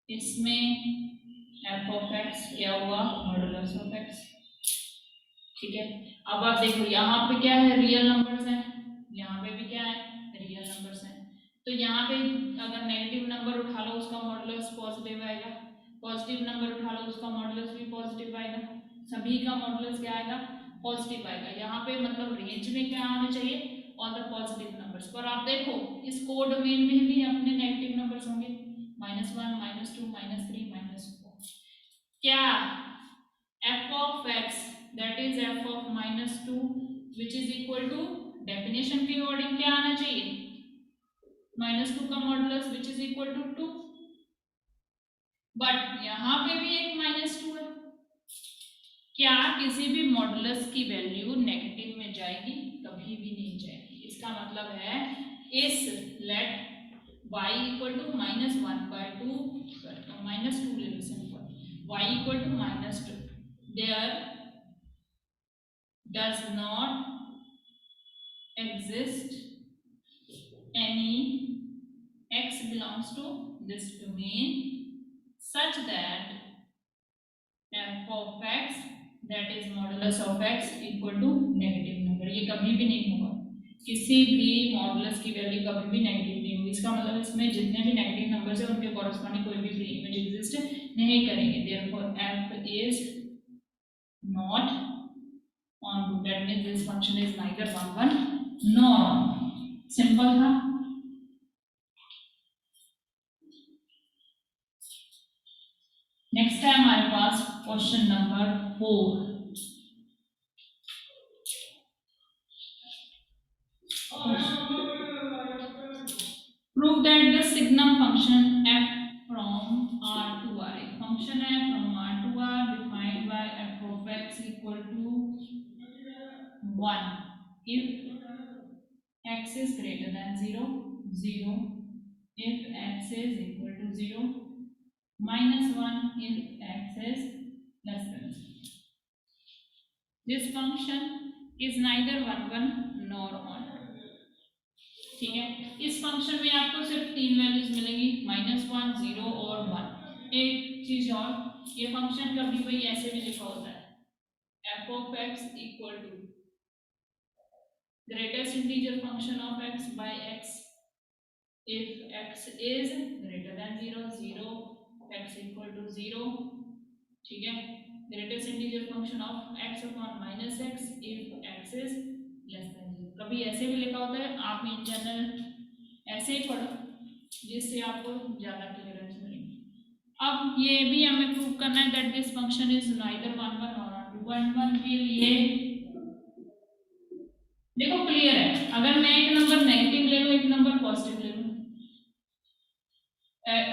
इसमें f of x क्या हुआ, मॉडुलस ऑफ x। ठीक है, अब आप देखो यहाँ पे क्या है, रियल नंबर्स हैं, यहाँ पे भी क्या है, रियल नंबर्स हैं, तो यहाँ पे अगर नेगेटिव नंबर उठा लो उसका मॉडुलस पॉजिटिव आएगा, पॉजिटिव नंबर उठा लो उसका मॉडुलस भी पॉजिटिव आएगा, सभी का मॉडुलस क्या आएगा, पॉजिटिव आएगा। यहाँ पे मतलब रेंज में क्या आना चाहिए, ऑल द पॉजिटिव नंबर्स। पर आप देखो इस कोडोमेन में भी अपने नेगेटिव नंबर्स होंगे, -1 -2 -3 -4। क्या f of x that is f of -2 which is equal to definition के अकॉर्डिंग क्या आना चाहिए, -2 का modulus which is equal to 2, but यहाँ पे भी एक -2 है। क्या किसी भी मॉडुलस की वैल्यू नेगेटिव में जाएगी, कभी भी नहीं जाएगी। इसका मतलब है इस लेट y = -1/2 -2 ले लो simple, y = -2, there does not exist any x belongs to this domain such that f of x that is modulus of x equal to negative number. ये कभी भी नहीं होगा, किसी भी मॉडुलस की वैल्यू कभी भी नेगेटिव नहीं होगी। इसका मतलब इसमें जितने भी नेगेटिव नंबर्स हैं उनके कॉरेस्पॉन्डिंग कोई भी फ्री इमेज एग्जिस्ट नहीं करेंगे, therefore f is not on to, that means this function is neither 1 1 nor on। Simple था। नेक्स्ट है हमारे पास question number 4। Prove that the signum function f from R to R एक function है from R to R defined by f of x equal to 1 if x is greater than 0 0 if x is equal to 0 minus 1 if x is less than 0. This function is neither 1 nor odd. ठीक है, इस function में आपको सिर्फ तीन values मिलेंगी -1 0 और 1. एक चीज और, ये फंक्शन कभी भी ऐसे भी लिखा होता है f of x equal to greatest integer function of x by x if x is greater than 0 0 x equal to 0. ठीक है, greatest integer function of x upon minus x if x is less than 0. कभी ऐसे भी लिखा होता है, आप in general ऐसे ही पढ़ो जिससे आपको ज्यादा क्लियरेंस मिलेगी. अब ये भी हमें प्रूव करना है that this function is neither 1 1 और 2 1 1 के लिए देखो क्लियर है. अगर मैं एक नंबर नेगेटिव ले लूं एक नंबर पॉजिटिव ले लूं,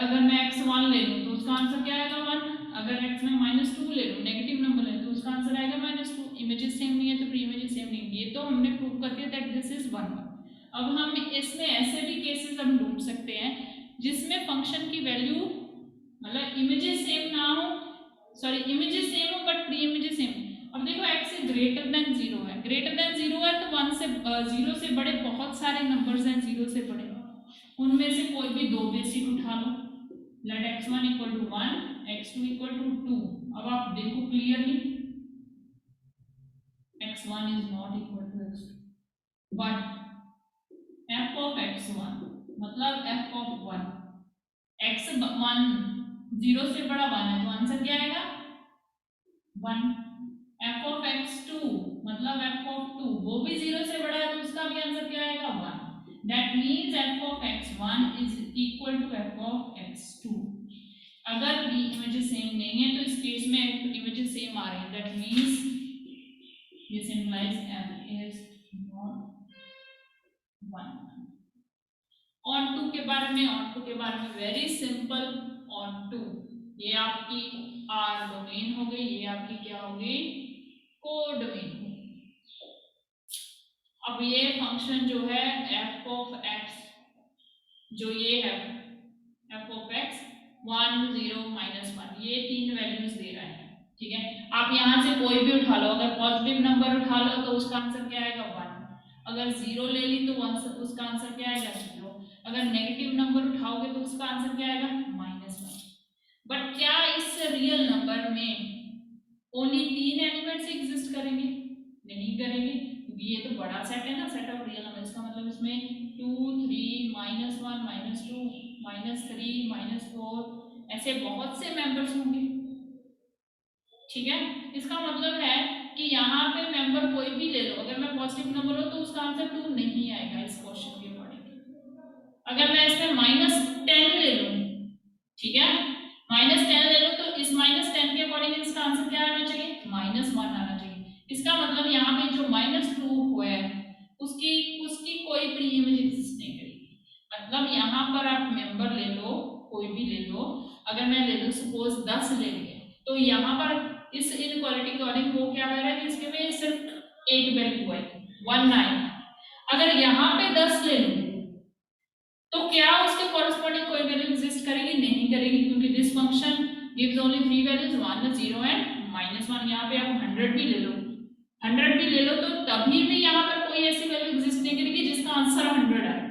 अगर मैं x1 ले लूं तो उसका आंसर क्या आएगा 1. अगर x में -2 ले लूं नेगेटिव नंबर ले तो उसका आंसर आएगा -2. इमेजेस सेम नहीं है तो प्री इमेजेस सेम नहीं. ये तो हमने प्रूव कर दिया दैट दिस इज 1 1. अब हम इसमें ऐसे भी केसेस हम ढूंढ सकते हैं जिसमें फंक्शन की वैल्यू मतलब इमेजेस सेम ना हो, सॉरी इमेजेस सेम हो बट प्री इमेजेस सेम. अब देखो x से ग्रेटर देन 0 है, ग्रेटर देन 0 है तो 1 से 0 से बड़े बहुत सारे नंबर्स हैं 0 से बड़े, उनमें से कोई भी दो बेसिक उठा लो. Let x1 equal to 1 x2 equal to 2. अब आप देखो clearly x1 is not equal to x2 but f of x1 मतलब f of 1 x1 0 से बड़ा 1 है तो आंसर क्या आएगा 1. f of x2 मतलब f of 2 वो भी 0 से बड़ा है तो उसका भी आंसर क्या आएगा 1. That means f of x1 is equal to f of x2. अगर भी इमेजेस सेम नहीं है तो इस केस में इमेजेस सेम आ रही है. That means this implies f is not 1. Onto के बारे में वेरी सिंपल. ऑन टू ये आपकी आर डोमेन हो गई, ये आपकी क्या हो गई कोडोमेन. अब ये फंक्शन जो है f of x जो ये है f of x 1 0 -1 ये तीन वैल्यूज दे रहा है. ठीक है, आप यहाँ से कोई भी उठा लो, अगर पॉजिटिव नंबर उठा लो तो उसका आंसर क्या आएगा 1. अगर 0 ले ली तो उसका आंसर क्या आएगा 0. अगर नेगेटिव नंबर उठाओगे तो उसका आंसर क्या आएगा -1. बट क्या इस रियल नंबर में ओनली तीन एलिमेंट्स एग्जिस्ट करेंगे? नहीं करेंगे, क्योंकि ये तो बड़ा सेट है ना, सेट ऑफ रियल नंबर. इसका मतलब इसमें 2 3 -1 -2 -3 -4 ऐसे बहुत से मेंबर्स होंगे. ठीक है, इसका मतलब है कि यहाँ पे मेंबर कोई भी ले लो, अगर मैं पॉजिटिव नंबर हो तो उसका आंसर 2 नहीं आएगा इस क्वेश्चन के अकॉर्डिंग. अगर मैं इसमें -10 ले लूँ, ठीक है -10 ले लो तो इस -10 के अकॉर्डिंग इसका आंसर क्या आना चाहिए -1 आना चाहिए. इसका मतलब यहाँ पे जो -2 हुआ है उसकी कोई प्री इमेज एग्जिस्ट नहीं करेगी. मतलब यहाँ पर आप मेंबर ले लो कोई भी ले लो, अगर मैं ले लूँ सपोज 10 ले लिए तो यहाँ पर इस इनइक्वालिटी के अकॉर्डिंग वो क्या कह रहा है कि इसके में सिर्फ एक वैल्यू है 1 9. अगर यहाँ पे 10 ले लूँ तो क्या उसके कॉरेस्पॉन्डिंग कोई वैल्यू एग्जिस्ट करेगी? नहीं करेगी, क्योंकि this function gives only 3 values 1 0 and -1. यहाँ पे आप 100 भी ले लो, 100 भी ले लो तो तभी भी यहाँ पर कोई ऐसी वैल्यू एग्जिस्ट नहीं करेगी जिसका आंसर 100 आए,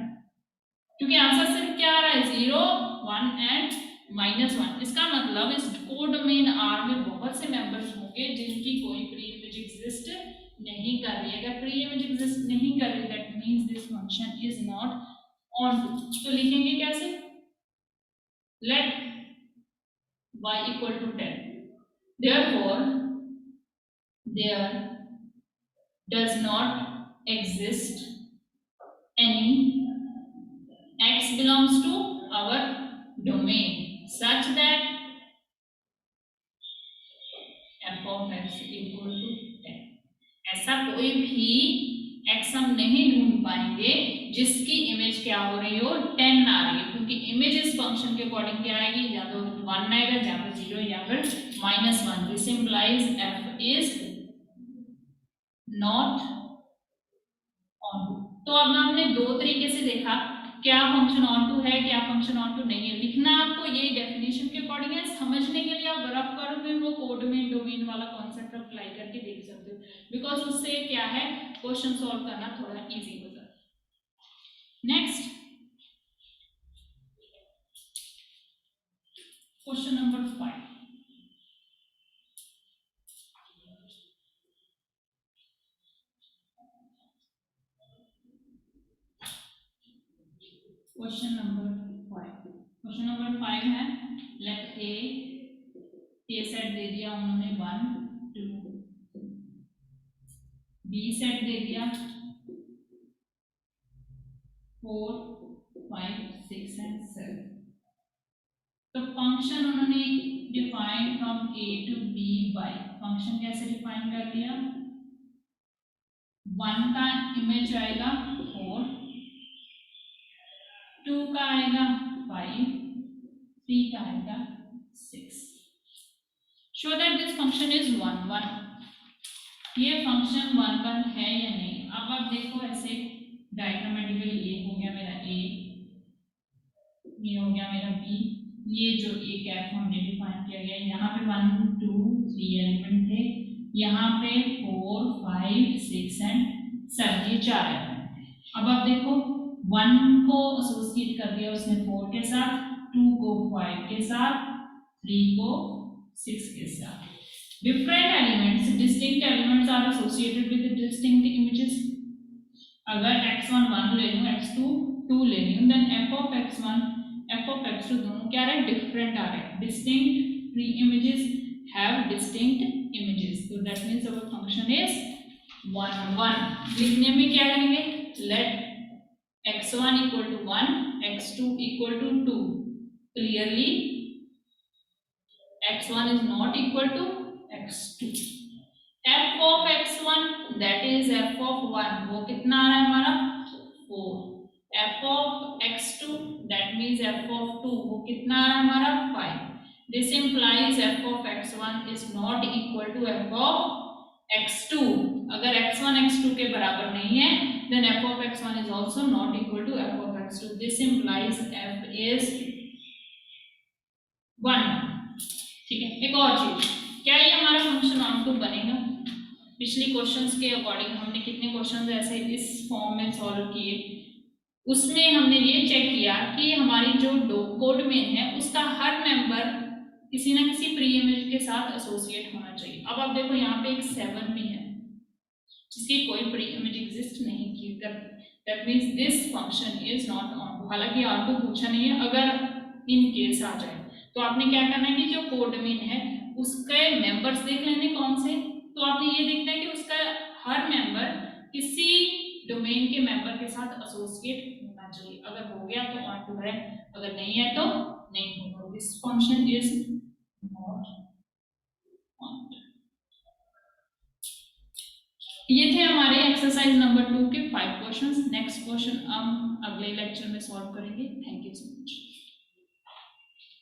क्योंकि आंसर सिर्फ क्या आ रहा है 0 1 एंड -1. इसका मतलब इस कोडोमेन R में बहुत से मेंबर्स होंगे जिनकी कोई प्री इमेज एग्जिस्ट नहीं कर रही है. अगर प्री इमेज एग्जिस्ट नहीं कर रही that means this function is not onto. तो लिखेंगे कैसे? Let y equal to 10. Therefore there does not exist any x belongs to our domain such that f of x equal to 10. ऐसा कोई भी x हम नहीं ढूंढ पाएंगे जिसकी इमेज क्या हो रही हो 10 आ रही है, क्योंकि इमेज इस फंक्शन के अकॉर्डिंग क्या आएगी, या तो 1 आएगा, या फिर 0, या फिर -1। This implies f is not onto. तो अब हमने दो तरीके से देखा, क्या फंक्शन ऑन टू है, क्या फंक्शन ऑन टू नहीं है। लिखना आपको ये डेफिनेशन के अकॉर्डिंग है, समझने के लिए आप रफ करो में वो कोड में डोमेन वाला कॉन्सेप्ट अप्लाई करके देख सकते हो, बिकॉज उससे क्या है क्वेश्चन सॉल्व करना थोड़ा इजी हो जाता है। Next question number 5। Question number 5 है, लेट ए सेट दे दिया उन्होंने 1 2, बी सेट दे दिया 4 5 6 एंड 7। तो फंक्शन उन्होंने define from A to B by, function कैसे डिफाइन कर दिया, 1 का इमेज आएगा 4, 2 का आएगा 5, 3 का आएगा 6। Show that this function is 1 1। ये फंक्शन 1 1 है या नहीं। अब आप देखो ऐसे डायग्रामेटिकली, ये हो गया मेरा ए, ये हो गया मेरा बी, ये जो ए कैप हमने डिफाइन किया गया, यहाँ पे 1 2 3 एलिमेंट थे, यहाँ पे 4 5 6 एंड 7, ये 4 एलिमेंट थे। अब आप देखो 1 को एसोसिएट कर दिया उसने 4 के साथ, 2 को 5 के साथ, 3 को 6 के साथ। Different elements, distinct elements are associated with distinct images. अगर x1 1 ले लूं, x2 2 ले लूं, then f of x1 f of x2 दोनों क्या रहे, डिफरेंट आ रहे। Distinct preimages have distinct images, तो that means our function is 1 1। लिखने में क्या करेंगे, let x1 equal to 1, x2 equal to 2। Clearly x1 is not equal to x2। f of x1 that is f of 1, वो कितना आ रहा है हमारा 4। f of x2 that means f of 2, वो कितना आ रहा है हमारा 5। this implies f of x1 is not equal to f of x2। अगर x1 x2 के बराबर नहीं है then f of x1 is also not equal to f of x2। this implies f is 1। ठीक है, एक और चीज, क्या ये हमारा फंक्शन ऑन टू बनेगा। पिछली क्वेश्चंस के अकॉर्डिंग हमने कितने क्वेश्चंस ऐसे इस फॉर्म में सॉल्व किए, उसमें हमने ये चेक किया कि हमारी जो कोड मेन है उसका हर मेंबर किसी ना किसी प्री इमेज के साथ एसोसिएट होना चाहिए। अब आप देखो यहाँ पे एक 7 भी है जिसकी कोई प्री इमेज एग्जिस्ट नहीं की, that means this function is not onto. हालांकि ऑन टू पूछा नहीं है, अगर इन केस आ जाए तो आपने क्या करना है कि जो कोड मेन है उसके मेंबर्स देख लेने कौन से, तो आपने ये देखना है कि उसका हर मेंबर किसी डोमेन के मेंबर के साथ एसोसिएट होना चाहिए। अगर हो गया तो ऑन टू है, अगर नहीं है तो नहीं होगा। This function is not onto. ये थे हमारे एक्सरसाइज नंबर 2 के 5 क्वेश्चंस। नेक्स्ट क्वेश्चन हम अगले लेक्चर में सॉल्व करेंगे। Thank you so much.